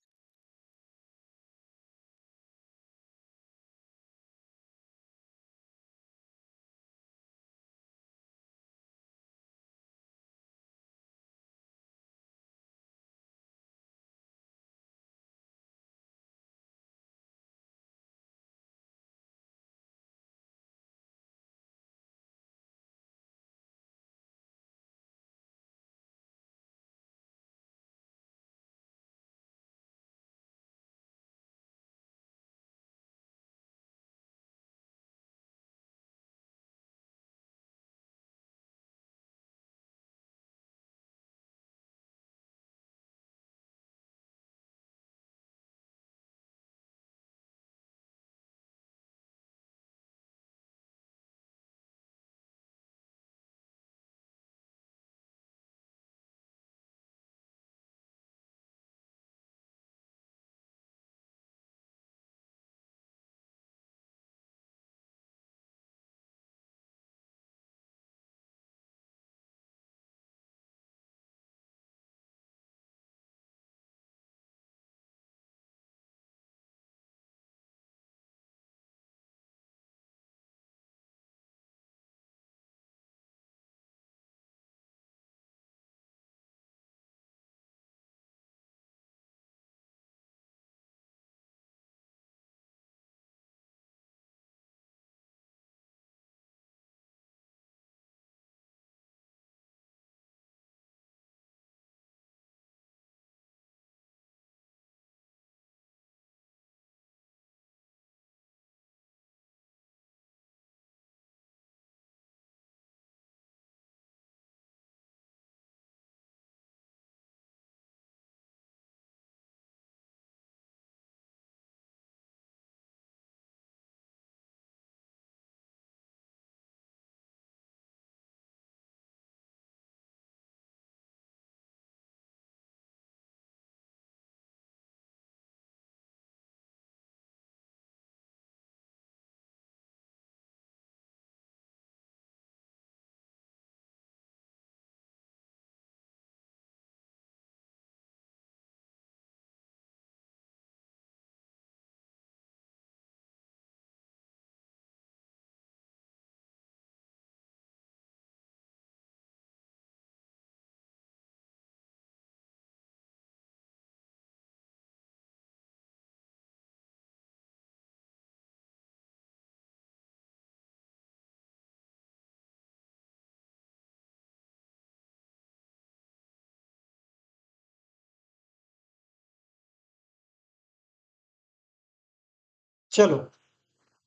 चलो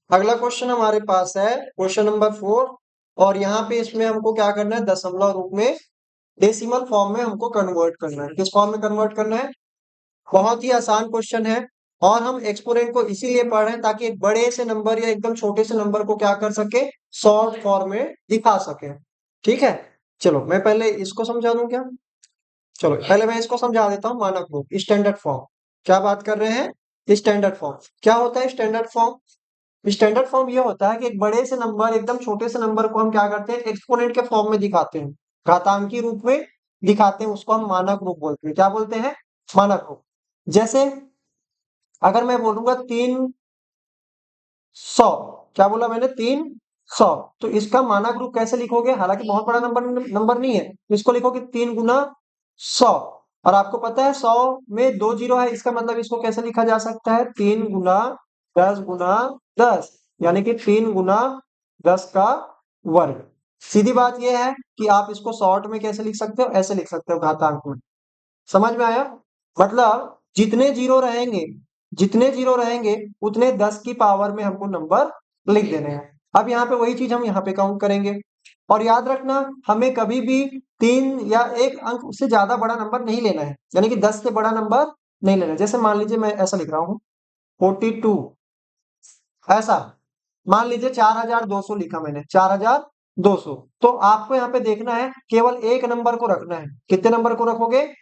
अगला क्वेश्चन हमारे पास है क्वेश्चन नंबर 4। और यहाँ पे इसमें हमको क्या करना है, दशमलव रूप में डेसिमल फॉर्म में हमको कन्वर्ट करना है। किस फॉर्म में कन्वर्ट करना है? बहुत ही आसान क्वेश्चन है। और हम एक्सपोनेंट को इसीलिए पढ़ रहे हैं ताकि एक बड़े से नंबर या एकदम छोटे से नंबर को क्या कर सके, शॉर्ट फॉर्म में दिखा सके। ठीक है, चलो मैं पहले इसको समझा दूं क्या? चलो पहले मैं इसको समझा देता हूँ। मानक रूप, स्टैंडर्ड फॉर्म। क्या बात कर रहे हैं? स्टैंडर्ड फॉर्म क्या होता है? स्टैंडर्ड फॉर्म, स्टैंडर्ड फॉर्म ये होता है कि एक बड़े से नंबर एकदम छोटे से नंबर को हम क्या करते हैं, एक्सपोनेंट के फॉर्म में दिखाते हैं, घातांकी रूप में दिखाते हैं। उसको हम मानक रूप बोलते हैं। क्या बोलते हैं? मानक रूप। जैसे अगर मैं बोलूंगा 300, क्या बोला मैंने? 300, तो इसका मानक रूप कैसे लिखोगे? हालांकि बहुत बड़ा नंबर नंबर नहीं है, तो इसको लिखोगे 3 गुना 100। और आपको पता है 100 में 2 जीरो है, इसका मतलब इसको कैसे लिखा जा सकता है? 3 गुना 10 गुना 10, यानी कि 3 गुना 10 का वर्ग। सीधी बात यह है कि आप इसको शॉर्ट में कैसे लिख सकते हो? ऐसे लिख सकते हो, घातांक में। समझ में आया? मतलब जितने जीरो रहेंगे, जितने जीरो रहेंगे उतने 10 की पावर में हमको नंबर लिख देने हैं। अब यहाँ पे वही चीज हम यहाँ पे काउंट करेंगे। और याद रखना, हमें कभी भी 3 या 1 अंक से ज्यादा बड़ा नंबर नहीं लेना है, यानी कि 10 से बड़ा नंबर नहीं लेना है। जैसे मान लीजिए मैं ऐसा लिख रहा हूँ 42, ऐसा मान लीजिए 4200 लिखा मैंने, 4200। तो आपको यहाँ पे देखना है, केवल एक नंबर को रखना है। कितने नंबर को रखोगे?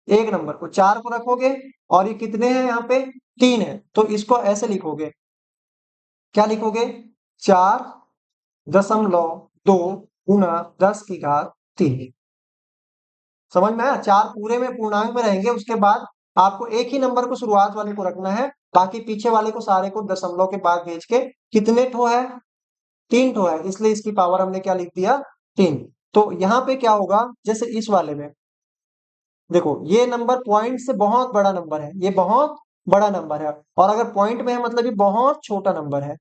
एक नंबर को, 4 को रखोगे। और ये कितने हैं यहाँ पे? 3 है, तो इसको ऐसे लिखोगे। क्या लिखोगे? 4.2 गुना 10 की घात 3। समझ में आया? 4 पूरे में पूर्णांक में रहेंगे, उसके बाद आपको एक ही नंबर को शुरुआत वाले को रखना है, बाकी पीछे वाले को सारे को दशमलव के बाद भेज के। कितने ठो है? 3 ठो है, इसलिए इसकी पावर हमने क्या लिख दिया? 3। तो यहाँ पे क्या होगा, जैसे इस वाले में देखो, ये नंबर पॉइंट से बहुत बड़ा नंबर है, ये बहुत बड़ा नंबर है। और अगर पॉइंट में है मतलब ये बहुत छोटा नंबर है।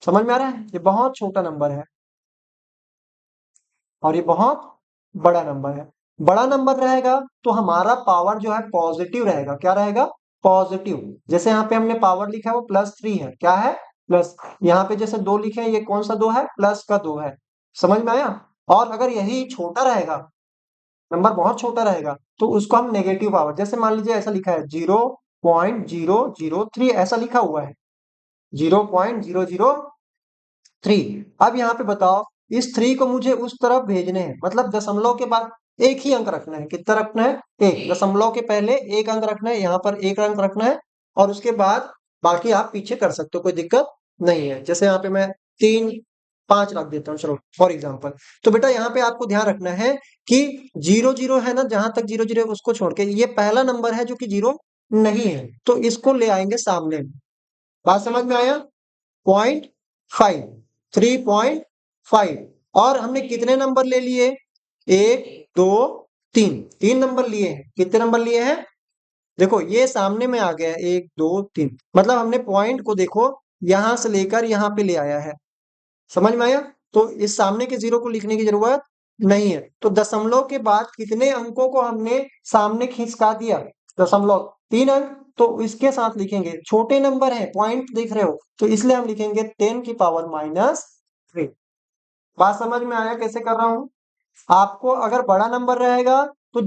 समझ में आ रहा है? ये बहुत छोटा नंबर है और ये बहुत बड़ा नंबर है। बड़ा नंबर रहेगा तो हमारा पावर जो है पॉजिटिव रहेगा। क्या रहेगा? पॉजिटिव। जैसे यहाँ पे हमने पावर लिखा है वो +3 है। क्या है? प्लस। यहाँ पे जैसे 2 लिखे हैं, ये कौन सा 2 है? प्लस का 2 है। समझ में आया? और अगर यही छोटा रहेगा, नंबर बहुत छोटा रहेगा, तो उसको हम नेगेटिव पावर, जैसे मान लीजिए ऐसा लिखा है 0.003, ऐसा लिखा हुआ है 0.003। अब यहाँ पे बताओ, इस 3 को मुझे उस तरफ भेजने हैं, मतलब दशमलव के बाद एक ही अंक रखना है। कितना रखना है? एक। दशमलव के पहले एक अंक रखना है, यहाँ पर एक अंक रखना है। और उसके बाद बाकी आप पीछे कर सकते हो, कोई दिक्कत नहीं है। जैसे यहाँ पे मैं 3 5 रख देता हूँ, चलो फॉर एग्जाम्पल। तो बेटा यहाँ पे आपको ध्यान रखना है कि 0 0 है ना, जहां तक 0 0 उसको छोड़ के ये पहला नंबर है जो कि 0 नहीं है, तो इसको ले आएंगे सामने। बात समझ में आया? 0.5, 3.5। और हमने कितने नंबर ले लिए? 1 2 3, 3 नंबर लिए हैं। कितने नंबर लिए हैं? देखो ये सामने में आ गया है, 1 2 3, मतलब हमने पॉइंट को देखो यहां से लेकर यहां पे ले आया है। समझ में आया? तो इस सामने के 0 को लिखने की जरूरत नहीं है। तो दशमलव के बाद कितने अंकों को हमने सामने खिसका दिया? दशमलव, 3 अंक। तो इसके साथ लिखेंगे, छोटे नंबर है, पॉइंट देख रहे हो, तो इसलिए हम लिखेंगे 10⁻³ बात समझ में आया कैसे कर रहा हूं? आपको अगर बड़ा नंबर रहेगा तो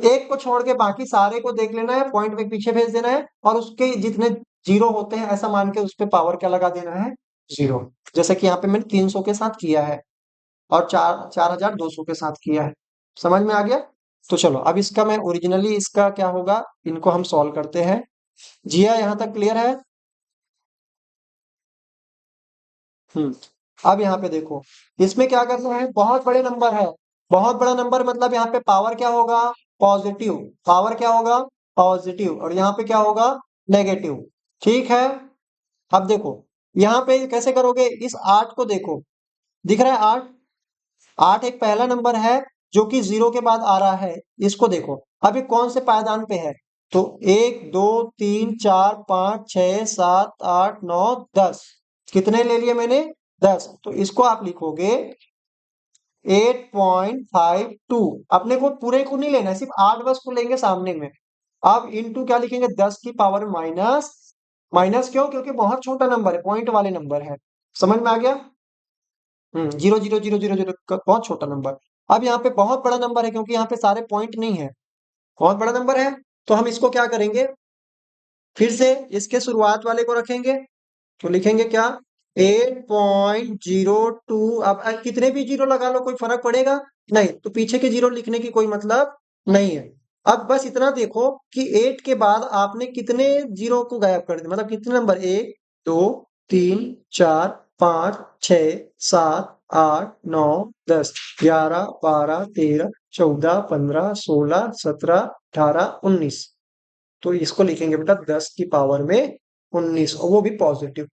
एक को छोड़ के बाकी सारे को देख लेना है, पॉइंट में पीछे भेज देना है, और उसके जितने जीरो होते हैं ऐसा मान के उस पर पावर क्या लगा देना है? 0। जैसे कि यहाँ पे मैंने 300 के साथ किया है और 4200 के साथ किया है। समझ में आ गया? तो चलो अब इसका मैं ओरिजिनली इसका क्या होगा, इनको हम सॉल्व करते हैं। जिया यहाँ तक क्लियर है? हम्म। अब यहाँ पे देखो, इसमें क्या करना है, बहुत बड़े नंबर है। बहुत बड़ा नंबर मतलब यहाँ पे पावर क्या होगा? पॉजिटिव। पावर क्या होगा? पॉजिटिव। और यहाँ पे क्या होगा? नेगेटिव। ठीक है। अब देखो यहाँ पे कैसे करोगे, इस 8 को देखो, दिख रहा है 8? 8 एक पहला नंबर है जो कि 0 के बाद आ रहा है। इसको देखो, अभी कौन से पायदान पे है? तो 1 2 3 4 5 6 7 8 9 10, कितने ले लिए मैंने? 10। तो इसको आप लिखोगे 8.52। अपने को पूरे को नहीं लेना है, सिर्फ 8 बस को लेंगे सामने में। अब इंटू क्या लिखेंगे? 10 की पावर माइनस क्यों? क्योंकि बहुत छोटा नंबर है, पॉइंट वाले नंबर है। समझ में आ गया? 0,0,0,0,0 बहुत छोटा नंबर। अब यहाँ पे बहुत बड़ा नंबर है, क्योंकि यहाँ पे सारे पॉइंट नहीं है, बहुत बड़ा नंबर है। तो हम इसको क्या करेंगे, फिर से इसके शुरुआत वाले को रखेंगे, तो लिखेंगे क्या, 8.02। अब कितने भी जीरो लगा लो, कोई फर्क पड़ेगा नहीं, तो पीछे के जीरो लिखने की कोई मतलब नहीं है। अब बस इतना देखो कि 8 के बाद आपने कितने जीरो को गायब कर दिया, मतलब कितने नंबर, 1, 2, 3, 4, 5, 6, 7, 8, 9, 10, 11, 12, 13, 14, 15, 16, 17, 18, 19। तो इसको लिखेंगे बेटा 10 की पावर में 19, और वो भी पॉजिटिव।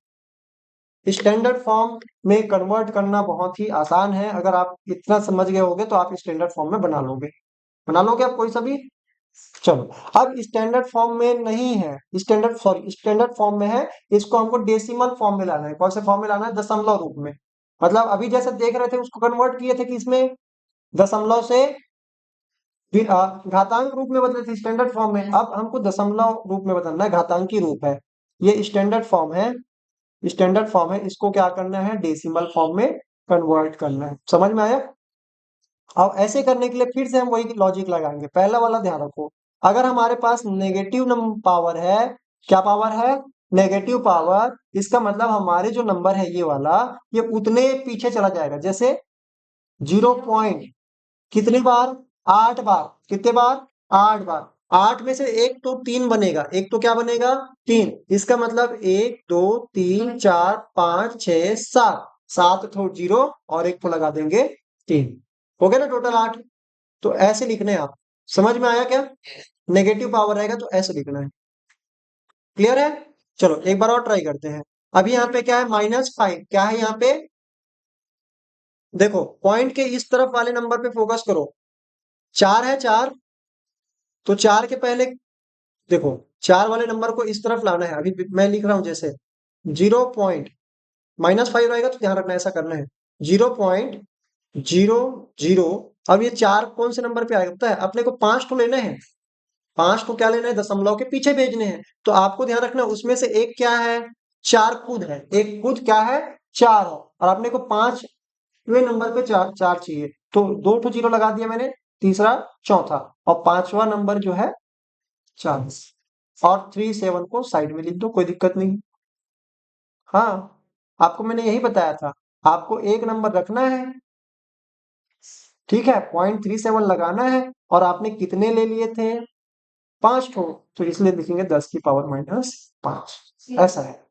स्टैंडर्ड फॉर्म में कन्वर्ट करना बहुत ही आसान है, अगर आप इतना समझ गए होगे तो आप स्टैंडर्ड फॉर्म में बना लोगे आप कोई सा भी। चलो, अब स्टैंडर्ड फॉर्म में नहीं है, स्टैंडर्ड फॉर्म में है, इसको हमको डेसिमल फॉर्म में लाना है। कौन से फॉर्म में लाना है? दशमलव रूप में। मतलब अभी जैसे देख रहे थे उसको कन्वर्ट किए थे कि इसमें दशमलव से घातांक रूप में बदले थे स्टैंडर्ड फॉर्म में, अब हमको दशमलव रूप में बदलना है, घातांकी रूप है, ये स्टैंडर्ड फॉर्म है। स्टैंडर्ड फॉर्म है, इसको क्या करना है, डेसिमल फॉर्म में कन्वर्ट करना है। समझ में आया? अब ऐसे करने के लिए फिर से हम वही लॉजिक लगाएंगे। पहला वाला ध्यान रखो, अगर हमारे पास नेगेटिव पावर है, क्या पावर है, नेगेटिव पावर, इसका मतलब हमारे जो नंबर है ये वाला, ये उतने पीछे चला जाएगा। जैसे 0 कितनी बार, 8 बार, कितने बार, 8 बार। 8 में से एक तो 3 बनेगा, एक तो क्या बनेगा, 3। इसका मतलब 1, 2, 3, 4, 5, 6, 7, 7 तो जीरो और एक तो लगा देंगे 3, हो गया ना टोटल 8। तो ऐसे लिखने हैं आप। समझ में आया क्या? नेगेटिव पावर रहेगा तो ऐसे लिखना है। क्लियर है? चलो एक बार और ट्राई करते हैं। अभी यहाँ पे क्या है, -5, क्या है यहाँ पे, देखो पॉइंट के इस तरफ वाले नंबर पे फोकस करो, 4 है, 4, तो 4 के पहले देखो, 4 वाले नंबर को इस तरफ लाना है। अभी मैं लिख रहा हूं, जैसे 0 -5 रहेगा तो ध्यान रखना ऐसा करना है, 0.00। अब ये 4 कौन से नंबर पे आएगा पता है? अपने को 5 तो लेना है, 5 को क्या लेना है, दशमलव के पीछे भेजने हैं। तो आपको ध्यान रखना उसमें से एक क्या है, 4 खुद है, एक खुद क्या है, 4 है, और अपने को 5वें नंबर पे 4 4 चाहिए, तो 2 तो जीरो लगा दिया मैंने, तीसरा, चौथा, और 5वां नंबर जो है 40, और 37 को साइड में लिख दो, कोई दिक्कत नहीं। हाँ, आपको मैंने यही बताया था, आपको एक नंबर रखना है, ठीक है, 0.37 लगाना है, और आपने कितने ले लिए थे, 5 ठो, तो इसलिए लिखेंगे 10 की पावर -5, ऐसा है।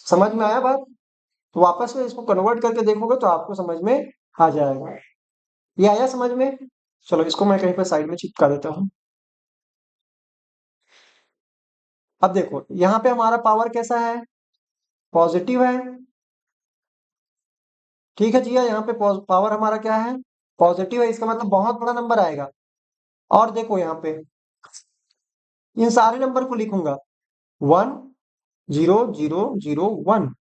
समझ में आया बात? तो वापस में इसको कन्वर्ट करके देखोगे तो आपको समझ में आ जाएगा। ये आया समझ में? चलो इसको मैं कहीं पर साइड में चिपका देता हूँ। अब देखो यहाँ पे हमारा पावर कैसा है, पॉजिटिव है, ठीक है जी। यहाँ पे पावर हमारा क्या है, पॉजिटिव है, इसका मतलब बहुत बड़ा नंबर आएगा। और देखो यहाँ पे इन सारे नंबर को लिखूंगा, 1, 0, 0, 0, 1।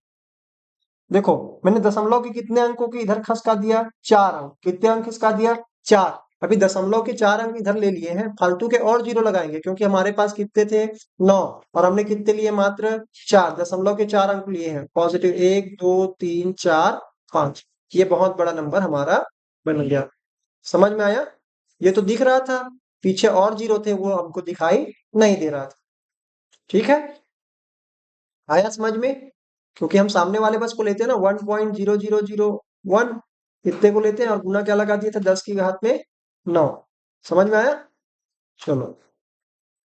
देखो मैंने दशमलव के कितने अंकों की इधर खसका दिया, 4 अंक। कितने अंक खिसका दिया, 4। अभी दशमलव के 4 अंक इधर ले लिए हैं, फालतू के और जीरो लगाएंगे, क्योंकि हमारे पास कितने थे, 9, और हमने कितने लिए, मात्र 4, दशमलव के 4 अंक लिए हैं पॉजिटिव, 1, 2, 3, 4, 5। ये बहुत बड़ा नंबर हमारा बन गया। समझ में आया? ये तो दिख रहा था, पीछे और जीरो थे, वो हमको दिखाई नहीं दे रहा था। ठीक है, आया समझ में? क्योंकि हम सामने वाले बस को लेते हैं ना, 1.0001, इतने को लेते हैं, और गुना क्या लगा दिए थे, 10 की घात में 9। समझ में आया? चलो,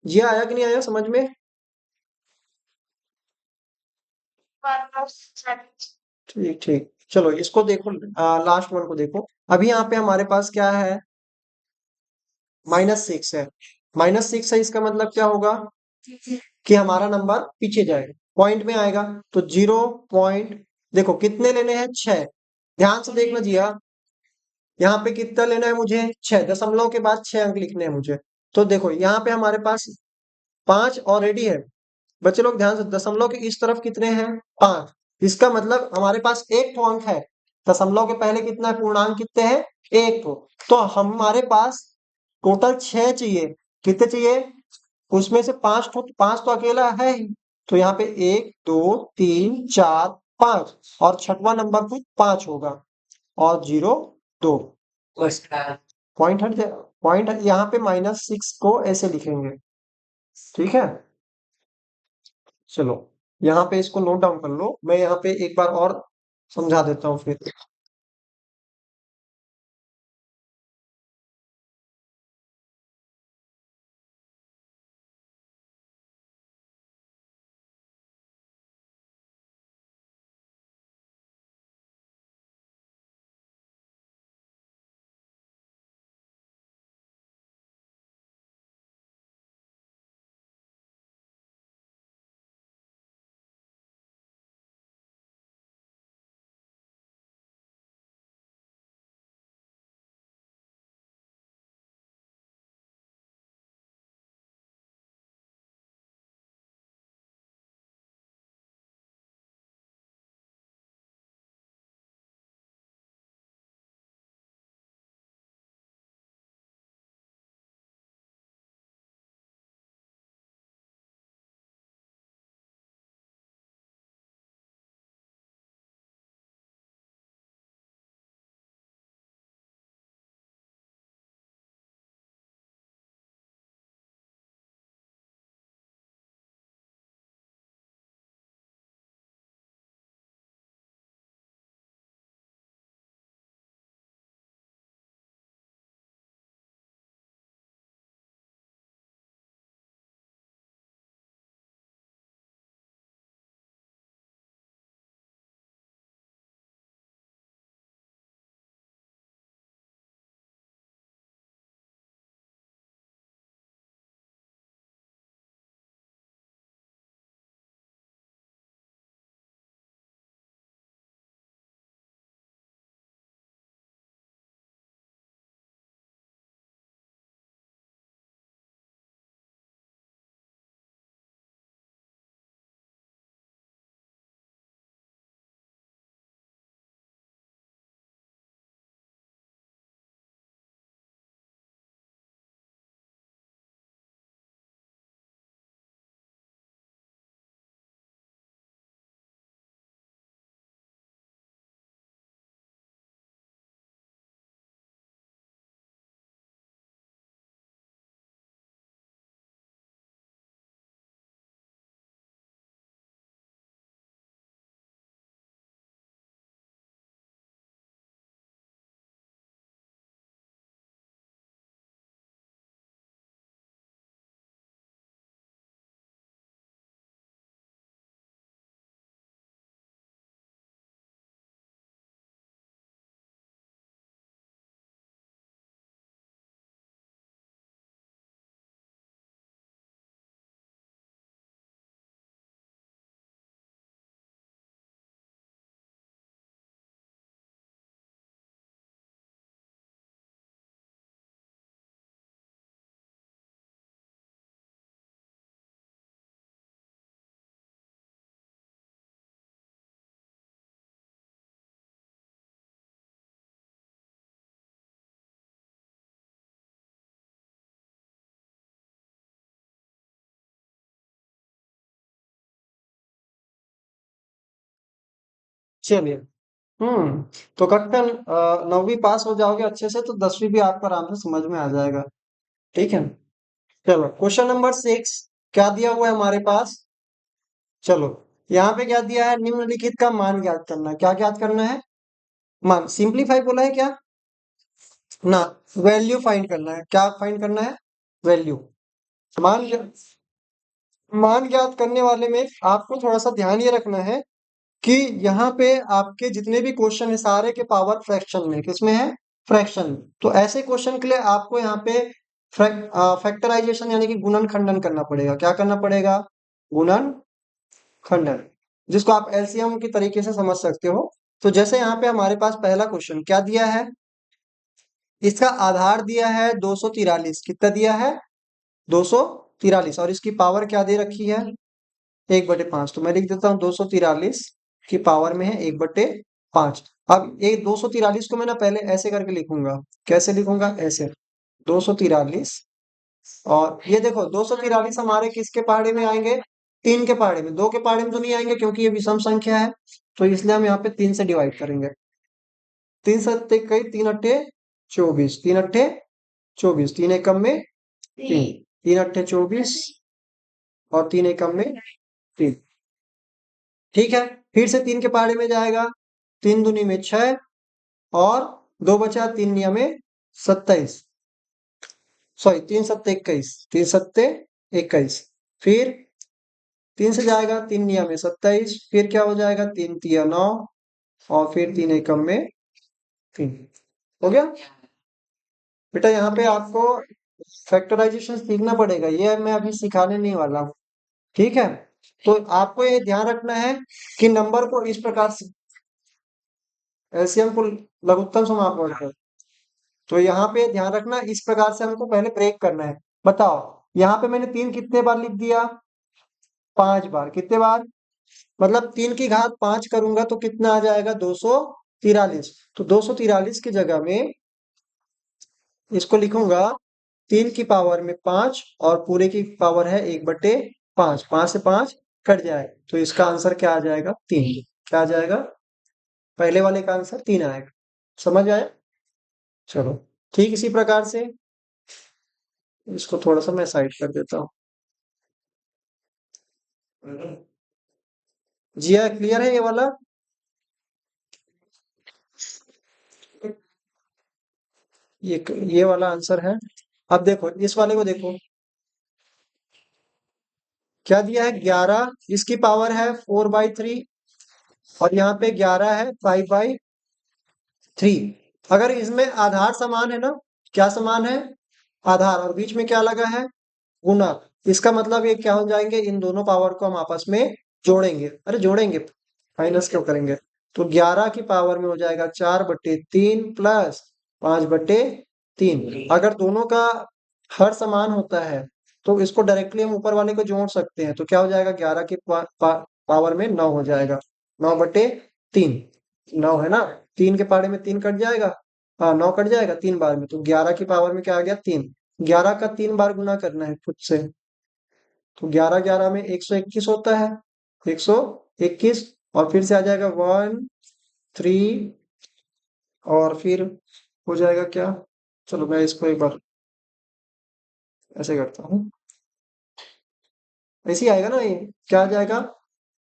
ये आया कि नहीं आया समझ में? ठीक ठीक, चलो इसको देखो, लास्ट वन को देखो। अभी यहाँ पे हमारे पास क्या है, -6 है। -6 है, इसका मतलब क्या होगा कि हमारा नंबर पीछे जाएगा, पॉइंट में आएगा। तो 0 देखो कितने लेने हैं, 6। ध्यान से देखना जी हाँ, यहाँ पे कितना लेना है मुझे, 6, दशमलव के बाद 6 अंक लिखने हैं मुझे। तो देखो यहाँ पे हमारे पास 5 ऑलरेडी है। बच्चे लोग ध्यान से, दशमलव के इस तरफ कितने हैं, 5। इसका मतलब हमारे पास एक तो अंक है, दशमलव के पहले कितना है, पूर्णांक कितने हैं, एक तो हमारे पास टोटल 6 चाहिए। कितने चाहिए, उसमें से 5 तो अकेला है ही, तो यहाँ पे 1 2 3 4 5 और छठवां नंबर पर 5 होगा और 0 2 पॉइंट हट जाए। पॉइंट यहाँ पे -6 को ऐसे लिखेंगे, ठीक है। चलो यहाँ पे इसको नोट डाउन कर लो, मैं यहाँ पे एक बार और समझा देता हूँ फिर। चलिए। तो कट्टन 9वीं पास हो जाओगे अच्छे से तो 10वीं भी आपको आराम से समझ में आ जाएगा, ठीक है। चलो क्वेश्चन नंबर 6 क्या दिया हुआ है हमारे पास। चलो यहाँ पे क्या दिया है, निम्नलिखित का मान ज्ञात करना है। क्या ज्ञात करना है, मान। सिंपलीफाई बोला है क्या ना, वैल्यू फाइंड करना है। क्या फाइंड करना है, वैल्यू। मान मान ज्ञात करने वाले में आपको थोड़ा सा ध्यान ये रखना है कि यहाँ पे आपके जितने भी क्वेश्चन है सारे के पावर फ्रैक्शन में, किसमें है, फ्रैक्शन में। तो ऐसे क्वेश्चन के लिए आपको यहाँ पे फैक्टराइजेशन यानी कि गुणन खंडन करना पड़ेगा। क्या करना पड़ेगा, गुणन खंडन, जिसको आप एलसीएम की तरीके से समझ सकते हो। तो जैसे यहाँ पे हमारे पास पहला क्वेश्चन क्या दिया है, इसका आधार दिया है 243। कितना दिया है, 243, और इसकी पावर क्या दे रखी है, 1/5। तो मैं लिख देता हूँ 243 की पावर में है 1/5। अब ये 243 को मैं ना पहले ऐसे करके लिखूंगा। कैसे लिखूंगा, ऐसे 243। और ये देखो 243 हमारे किसके पहाड़े में आएंगे, 3 के पहाड़े में, 2 के पहाड़े में तो नहीं आएंगे क्योंकि ये विषम संख्या है, तो इसलिए हम यहाँ पे 3 से डिवाइड करेंगे। 3 सत्ते कई, 3 अट्ठे 24, 3 अट्ठे 24, 3 एकम में 3, 3 अट्ठे 24 और 3 एकम में 3। ठीक है, फिर से 3 के पहाड़े में जाएगा, 3 दूनी में 6 और 2 बचा 3 निया में 27, सॉरी 3 सत्ते 21, 3 सत्ते 21। फिर 3 से जाएगा, 3 निया में 27, फिर क्या हो जाएगा, 3 तिया 9 और फिर 3 एकम में 3। हो गया बेटा। यहाँ पे आपको फैक्टराइजेशन सीखना पड़ेगा, ये मैं अभी सिखाने नहीं वाला हूँ। ठीक है, तो आपको ये ध्यान रखना है कि नंबर को इस प्रकार से, एलसीएम को लघुत्तम समाप्त बोलते हैं। तो यहाँ पे ध्यान रखना, इस प्रकार से हमको पहले ब्रेक करना है। बताओ, यहाँ पे मैंने 3 कितने बार लिख दिया, 5 बार। कितने बार, मतलब 3 की घात 5 करूंगा तो कितना आ जाएगा, 243। तो 243 की जगह में इसको लिखूंगा 3 की पावर में 5 और पूरे की पावर है 1/5, 5 से 5 कट जाए, तो इसका आंसर क्या आ जाएगा, 3। क्या आ जाएगा, पहले वाले का आंसर 3 आएगा। समझ आया। चलो, ठीक इसी प्रकार से इसको थोड़ा सा मैं साइड कर देता हूँ। जी हाँ, क्लियर है ये वाला। ये वाला आंसर है। अब देखो इस वाले को देखो, क्या दिया है, 11, इसकी पावर है 4/3 और यहाँ पे 11 है 5/3। अगर इसमें आधार समान है ना, क्या समान है, आधार, और बीच में क्या लगा है, गुना, इसका मतलब ये क्या हो जाएंगे, इन दोनों पावर को हम आपस में जोड़ेंगे। अरे जोड़ेंगे, माइनस क्यों करेंगे। तो 11 की पावर में हो जाएगा 4/3 प्लस 5/3। अगर दोनों का हर समान होता है तो इसको डायरेक्टली हम ऊपर वाले को जोड़ सकते हैं, तो क्या हो जाएगा, 11 की पावर में 9 हो जाएगा, 9/3। 9 है ना, 3 के पहाड़े में 3 कट जाएगा, हाँ 9 कट जाएगा 3 बार में, तो 11 की पावर में क्या आ गया, 3। 11 का 3 बार गुना करना है खुद से, तो 11 11 में 121 होता है, 121। और फिर से आ जाएगा 1 3 और फिर हो जाएगा क्या, चलो मैं इसको एक बार ऐसे करता हूँ, ऐसे ही आएगा ना ये, क्या आ जाएगा,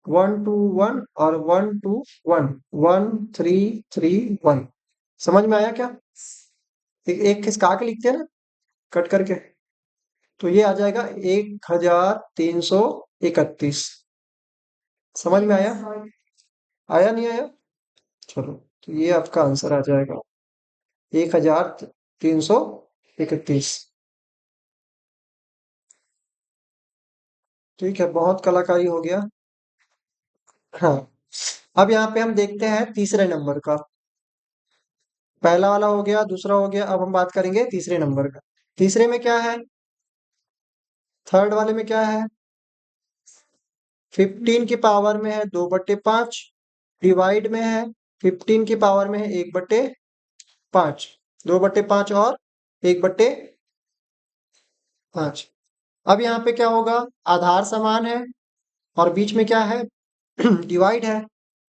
1 2 1 और 1 2 1, 1 3 3 1। समझ में आया क्या, एक खिसका के लिखते हैं ना, कट करके, तो ये आ जाएगा 1331। समझ में आया, आया नहीं आया, चलो, तो ये आपका आंसर आ जाएगा 1331। ठीक है, बहुत कलाकारी हो गया। हाँ, अब यहाँ पे हम देखते हैं तीसरे नंबर का। पहला वाला हो गया, दूसरा हो गया, अब हम बात करेंगे तीसरे नंबर का। तीसरे में क्या है, थर्ड वाले में क्या है, 15 की पावर में है 2/5, डिवाइड में है 15 की पावर में है 1/5, 2/5 और 1/5। अब यहाँ पे क्या होगा, आधार समान है और बीच में क्या है, डिवाइड है,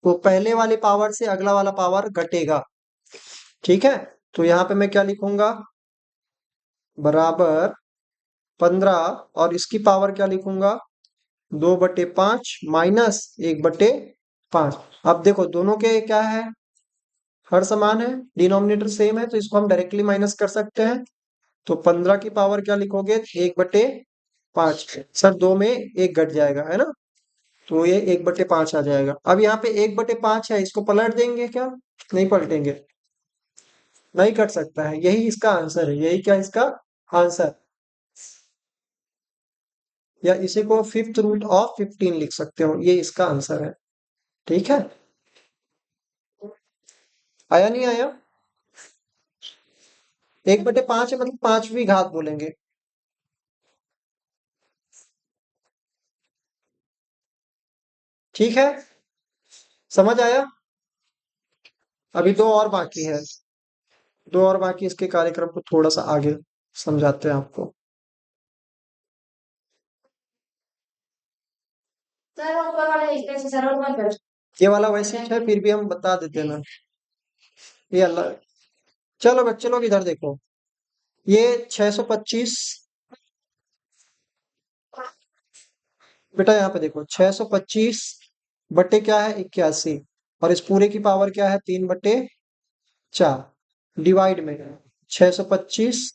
तो पहले वाले पावर से अगला वाला पावर घटेगा। ठीक है, तो यहाँ पे मैं क्या लिखूंगा, बराबर 15, और इसकी पावर क्या लिखूंगा, 2/5 माइनस 1/5। अब देखो दोनों के क्या है, हर समान है, डिनोमिनेटर सेम है, तो इसको हम डायरेक्टली माइनस कर सकते हैं। तो 15 की पावर क्या लिखोगे, 1/5। सर 2 में 1 घट जाएगा है ना, तो ये 1/5 आ जाएगा। अब यहाँ पे 1/5 है, इसको पलट देंगे क्या, नहीं पलटेंगे, नहीं कट सकता है, यही इसका आंसर है, यही क्या इसका आंसर, या इसी को फिफ्थ रूट ऑफ 15 लिख सकते हो, ये इसका आंसर है। ठीक है, आया नहीं आया, 1/5 है मतलब 5वीं घात बोलेंगे। ठीक है, समझ आया। अभी दो और बाकी है, दो और बाकी, इसके कार्यक्रम को थोड़ा सा आगे समझाते हैं आपको। ये वाला वैसे ही है, फिर भी हम बता देते हैं ना। ये अल्लाह, चलो बच्चे लोग इधर देखो, ये 625, बेटा यहाँ पे देखो 625 बटे क्या है 81, और इस पूरे की पावर क्या है 3/4, डिवाइड में 625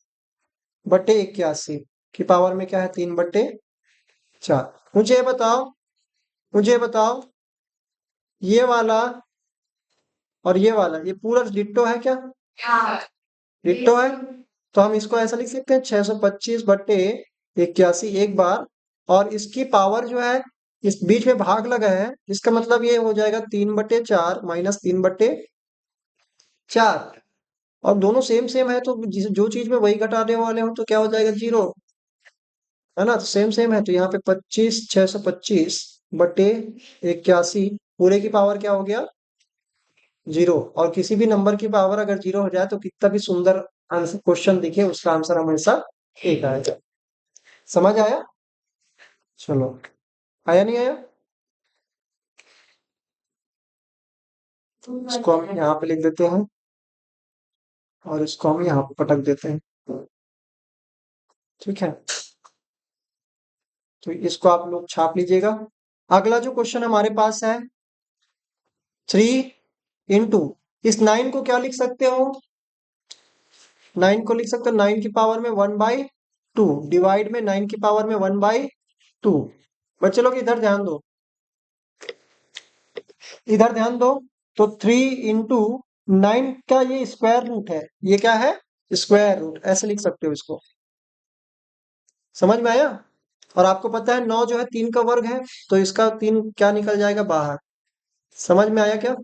बटे 81 की पावर में क्या है 3/4। मुझे बताओ ये वाला और ये वाला, ये पूरा डिट्टो है क्या? डिट्टो है। तो हम इसको ऐसा लिख सकते हैं 625/81 एक बार, और इसकी पावर जो है इस बीच में भाग लगा है, इसका मतलब ये हो जाएगा 3/4 माइनस 3/4, और दोनों सेम सेम है तो जो चीज में वही घटाने वाले हो तो क्या हो जाएगा 0, है ना? तो सेम सेम है, तो यहाँ पे 625/81 पूरे की पावर क्या हो गया 0, और किसी भी नंबर की पावर अगर 0 हो जाए तो कितना भी सुंदर आंसर क्वेश्चन दिखे उसका आंसर हमेशा एक आएगा। समझ आया? चलो, आया नहीं आया? इसको हम यहाँ पे लिख देते हैं, और इसको हम यहाँ पे पटक देते हैं, ठीक है? तो इसको आप लोग छाप लीजिएगा। अगला जो क्वेश्चन हमारे पास है 3 इंटू, इस 9 को क्या लिख सकते हो? 9 को लिख सकते हो 9 की पावर में 1/2, डिवाइड में 9 की पावर में 1/2। बच्चे लोग इधर ध्यान दो, इधर ध्यान दो। तो 3 इंटू 9 का ये स्क्वायर रूट है, ये क्या है? स्क्वायर रूट, ऐसे लिख सकते हो इसको। समझ में आया? और आपको पता है 9 जो है 3 का वर्ग है, तो इसका 3 क्या निकल जाएगा बाहर। समझ में आया क्या?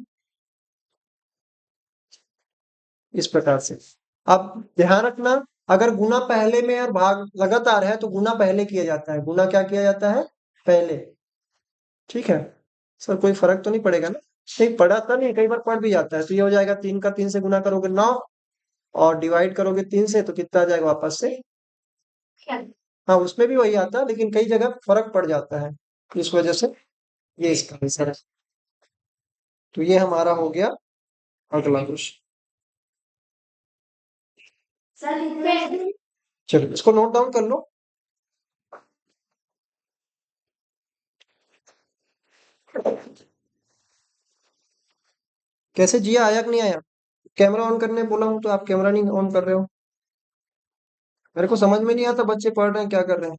इस प्रकार से। अब ध्यान रखना, अगर गुना पहले में और भाग लगातार है तो गुना पहले किया जाता है, गुना क्या किया जाता है? पहले। ठीक है सर, कोई फर्क तो नहीं पड़ेगा ना? नहीं पड़ा था, नहीं कई बार पड़ भी जाता है। तो ये हो जाएगा 3 का 3 से गुना करोगे 9, और डिवाइड करोगे 3 से तो कितना आ जाएगा वापस से? हाँ उसमें भी वही आता है, लेकिन कई जगह फर्क पड़ जाता है, इस वजह से ये इसका आंसर है। तो ये हमारा हो गया अगला क्वेश्चन। चलो इसको नोट डाउन कर लो। कैसे जिया, आया कि नहीं आया? कैमरा ऑन करने बोला हूं तो आप कैमरा नहीं ऑन कर रहे हो। मेरे को समझ में नहीं आता बच्चे पढ़ रहे हैं क्या कर रहे हैं।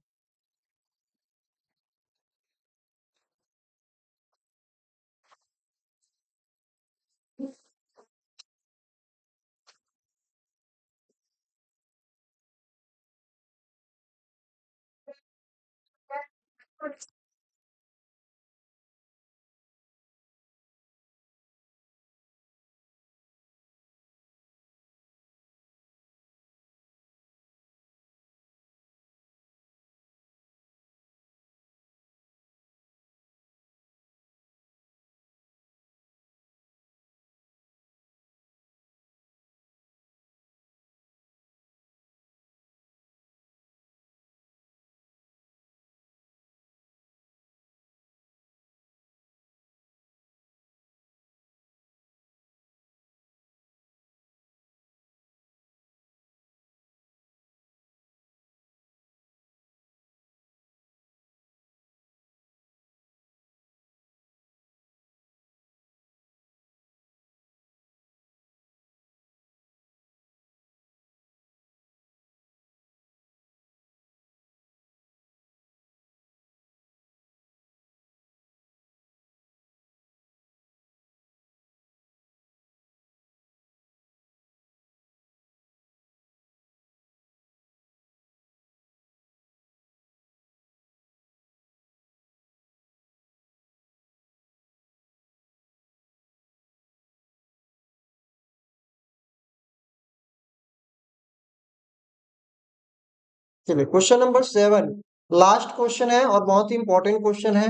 चलिए क्वेश्चन नंबर 7, लास्ट क्वेश्चन है और बहुत ही इंपॉर्टेंट क्वेश्चन है।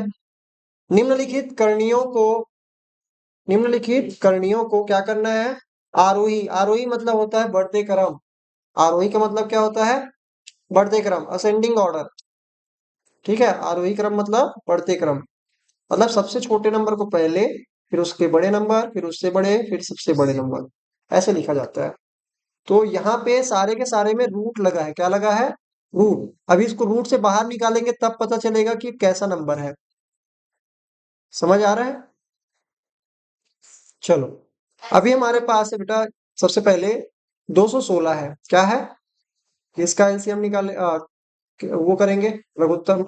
निम्नलिखित करणियों को निम्नलिखित करणियों को क्या करना है? आरोही, आरोही मतलब होता है बढ़ते क्रम। आरोही का मतलब क्या होता है? बढ़ते क्रम, असेंडिंग ऑर्डर। ठीक है, आरोही क्रम मतलब बढ़ते क्रम। मतलब सबसे छोटे नंबर को पहले, फिर उसके बड़े नंबर, फिर उससे बड़े, फिर सबसे बड़े नंबर, ऐसे लिखा जाता है। तो यहाँ पे सारे के सारे में रूट लगा है। क्या लगा है? रूट। अभी इसको रूट से बाहर निकालेंगे तब पता चलेगा कि कैसा नंबर है। समझ आ रहा है? चलो, अभी हमारे पास है बेटा, सबसे पहले 216 है। क्या है? इसका एलसीएम निकाले, वो करेंगे, लघुत्तम,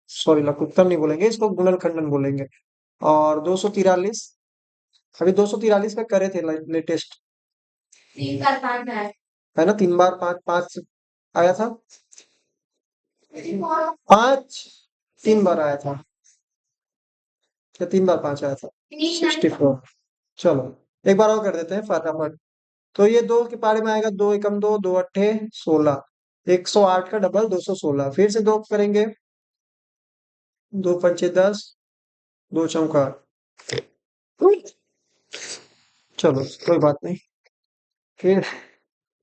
सॉरी लघुत्तम नहीं बोलेंगे इसको, गुणनखंडन बोलेंगे। और 243, अभी 243 का करे थे लेटेस्ट, 3 बार 5 है ना, 3 बार 5, 5 आया था, 5 3 बार आया था, या 3 बार 5 आया था, 64। चलो, एक बार और कर देते हैं फटाफट। तो ये दो के पारे में आएगा, 2 एकम 2, 2 अट्ठे 16, 108 का डबल 216। फिर से दो करेंगे, 2 पंचे 10, 2 चौका, चलो कोई बात नहीं। फिर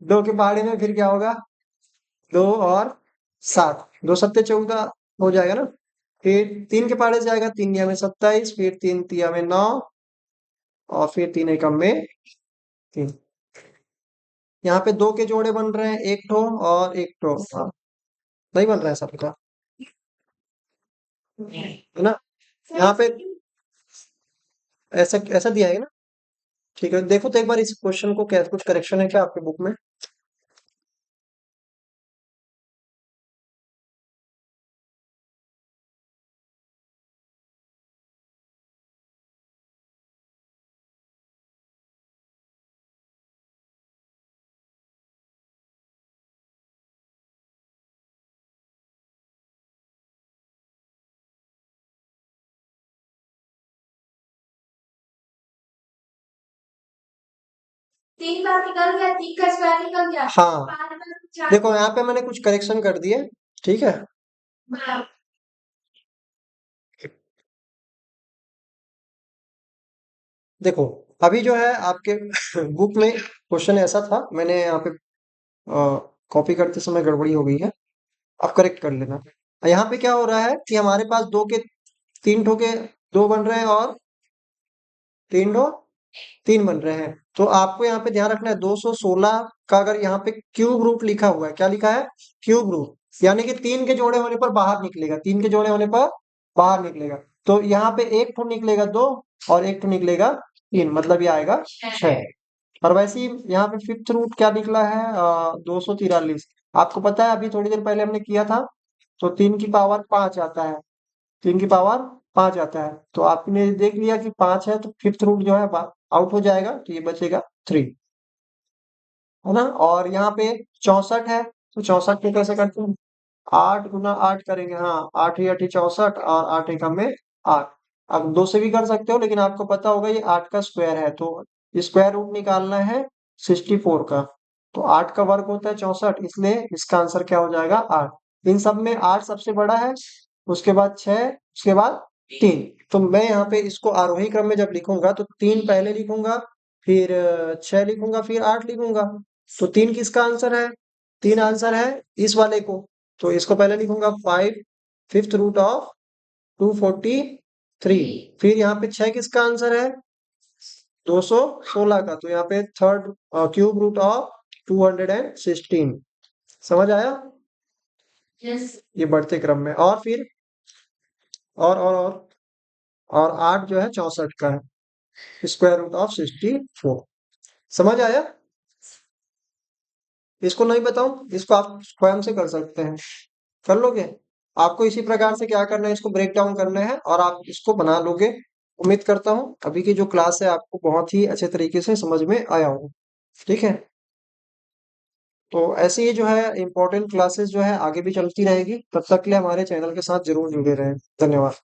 दो के पहाड़ी में फिर क्या होगा? 2 और 7, 2 सत्ते 14 हो जाएगा ना। फिर 3 के पहाड़े से आएगा, 3 या में 27, फिर 3 तिया में 9, और फिर 3 एकम में 3। यहाँ पे दो के जोड़े बन रहे हैं, एक ठो और एक ठो, हाँ, नहीं बन रहा है सबका, है ना। यहाँ पे ऐसा ऐसा दिया है ना। ठीक है, देखो तो एक बार इस क्वेश्चन को, क्या कुछ करेक्शन है क्या आपके बुक में? 3 बार निकल गया, 3 का स्क्वायर निकल गया। हाँ, 5 बार 4, देखो यहाँ पे मैंने कुछ करेक्शन कर दिए। ठीक है, देखो अभी जो है आपके बुक में क्वेश्चन ऐसा था, मैंने यहाँ पे कॉपी करते समय गड़बड़ी हो गई है, आप करेक्ट कर लेना। यहाँ पे क्या हो रहा है कि हमारे पास दो के, 3 ठो के दो बन रहे हैं, और 3 ठो 3 बन रहे हैं। तो आपको यहाँ पे ध्यान रखना है, 216 का अगर यहाँ पे क्यूब रूट लिखा हुआ है, क्या लिखा है? क्यूब रूट, यानी कि 3 के जोड़े होने पर बाहर निकलेगा, 3 के जोड़े होने पर बाहर निकलेगा। तो यहाँ पे एक ठो निकलेगा 2, और एक ठो निकलेगा 3, मतलब ये आएगा 6। और वैसे ही यहाँ पे फिफ्थ रूट क्या निकला है? 243। आपको पता है, अभी थोड़ी देर पहले हमने किया था, तो 3 की पावर 5 आता है, 3 की पावर 5 आता है। तो आपने देख लिया कि 5 है, तो फिफ्थ रूट जो है आउट हो जाएगा, तो ये बचेगा 3, है ना। और यहाँ पे 64 है, तो 64 को कैसे करते हैं? 8 गुना 8 करेंगे, हाँ, 8 8 64, और 8 एकम में 8। अब दो से भी कर सकते हो, लेकिन आपको पता होगा ये 8 का स्क्वायर है, तो स्क्वायर रूट निकालना है 64 का। तो 8 का वर्ग होता है 64, इसलिए इसका आंसर क्या हो जाएगा? 8। इन सब में 8 सबसे बड़ा है, उसके बाद 6, उसके बाद 3। तो मैं यहाँ पे इसको आरोही क्रम में जब लिखूंगा, तो 3 पहले लिखूंगा, फिर 6 लिखूंगा, फिर 8 लिखूंगा। तो 3 किसका आंसर है? 3 आंसर है इस वाले को। तो इसको पहले लिखूंगा 5 फिफ्थ रूट ऑफ 243। फिर यहाँ पे 6 किसका आंसर है? 216 का। तो यहाँ पे थर्ड क्यूब रूट ऑफ 216। समझ आया? ये बढ़ते क्रम में, और फिर और 8 जो है 64 का है, स्क्वायर रूट ऑफ 64। समझ आया? इसको नहीं बताऊं, इसको आप स्वयं से कर सकते हैं, कर लोगे? आपको इसी प्रकार से क्या करना है, इसको ब्रेक डाउन करना है, और आप इसको बना लोगे। उम्मीद करता हूँ अभी की जो क्लास है आपको बहुत ही अच्छे तरीके से समझ में आया हो। ठीक है, तो ऐसे ही जो है इम्पोर्टेंट क्लासेस जो है आगे भी चलती रहेगी, तब तक के लिए हमारे चैनल के साथ जरूर जुड़े रहें। धन्यवाद।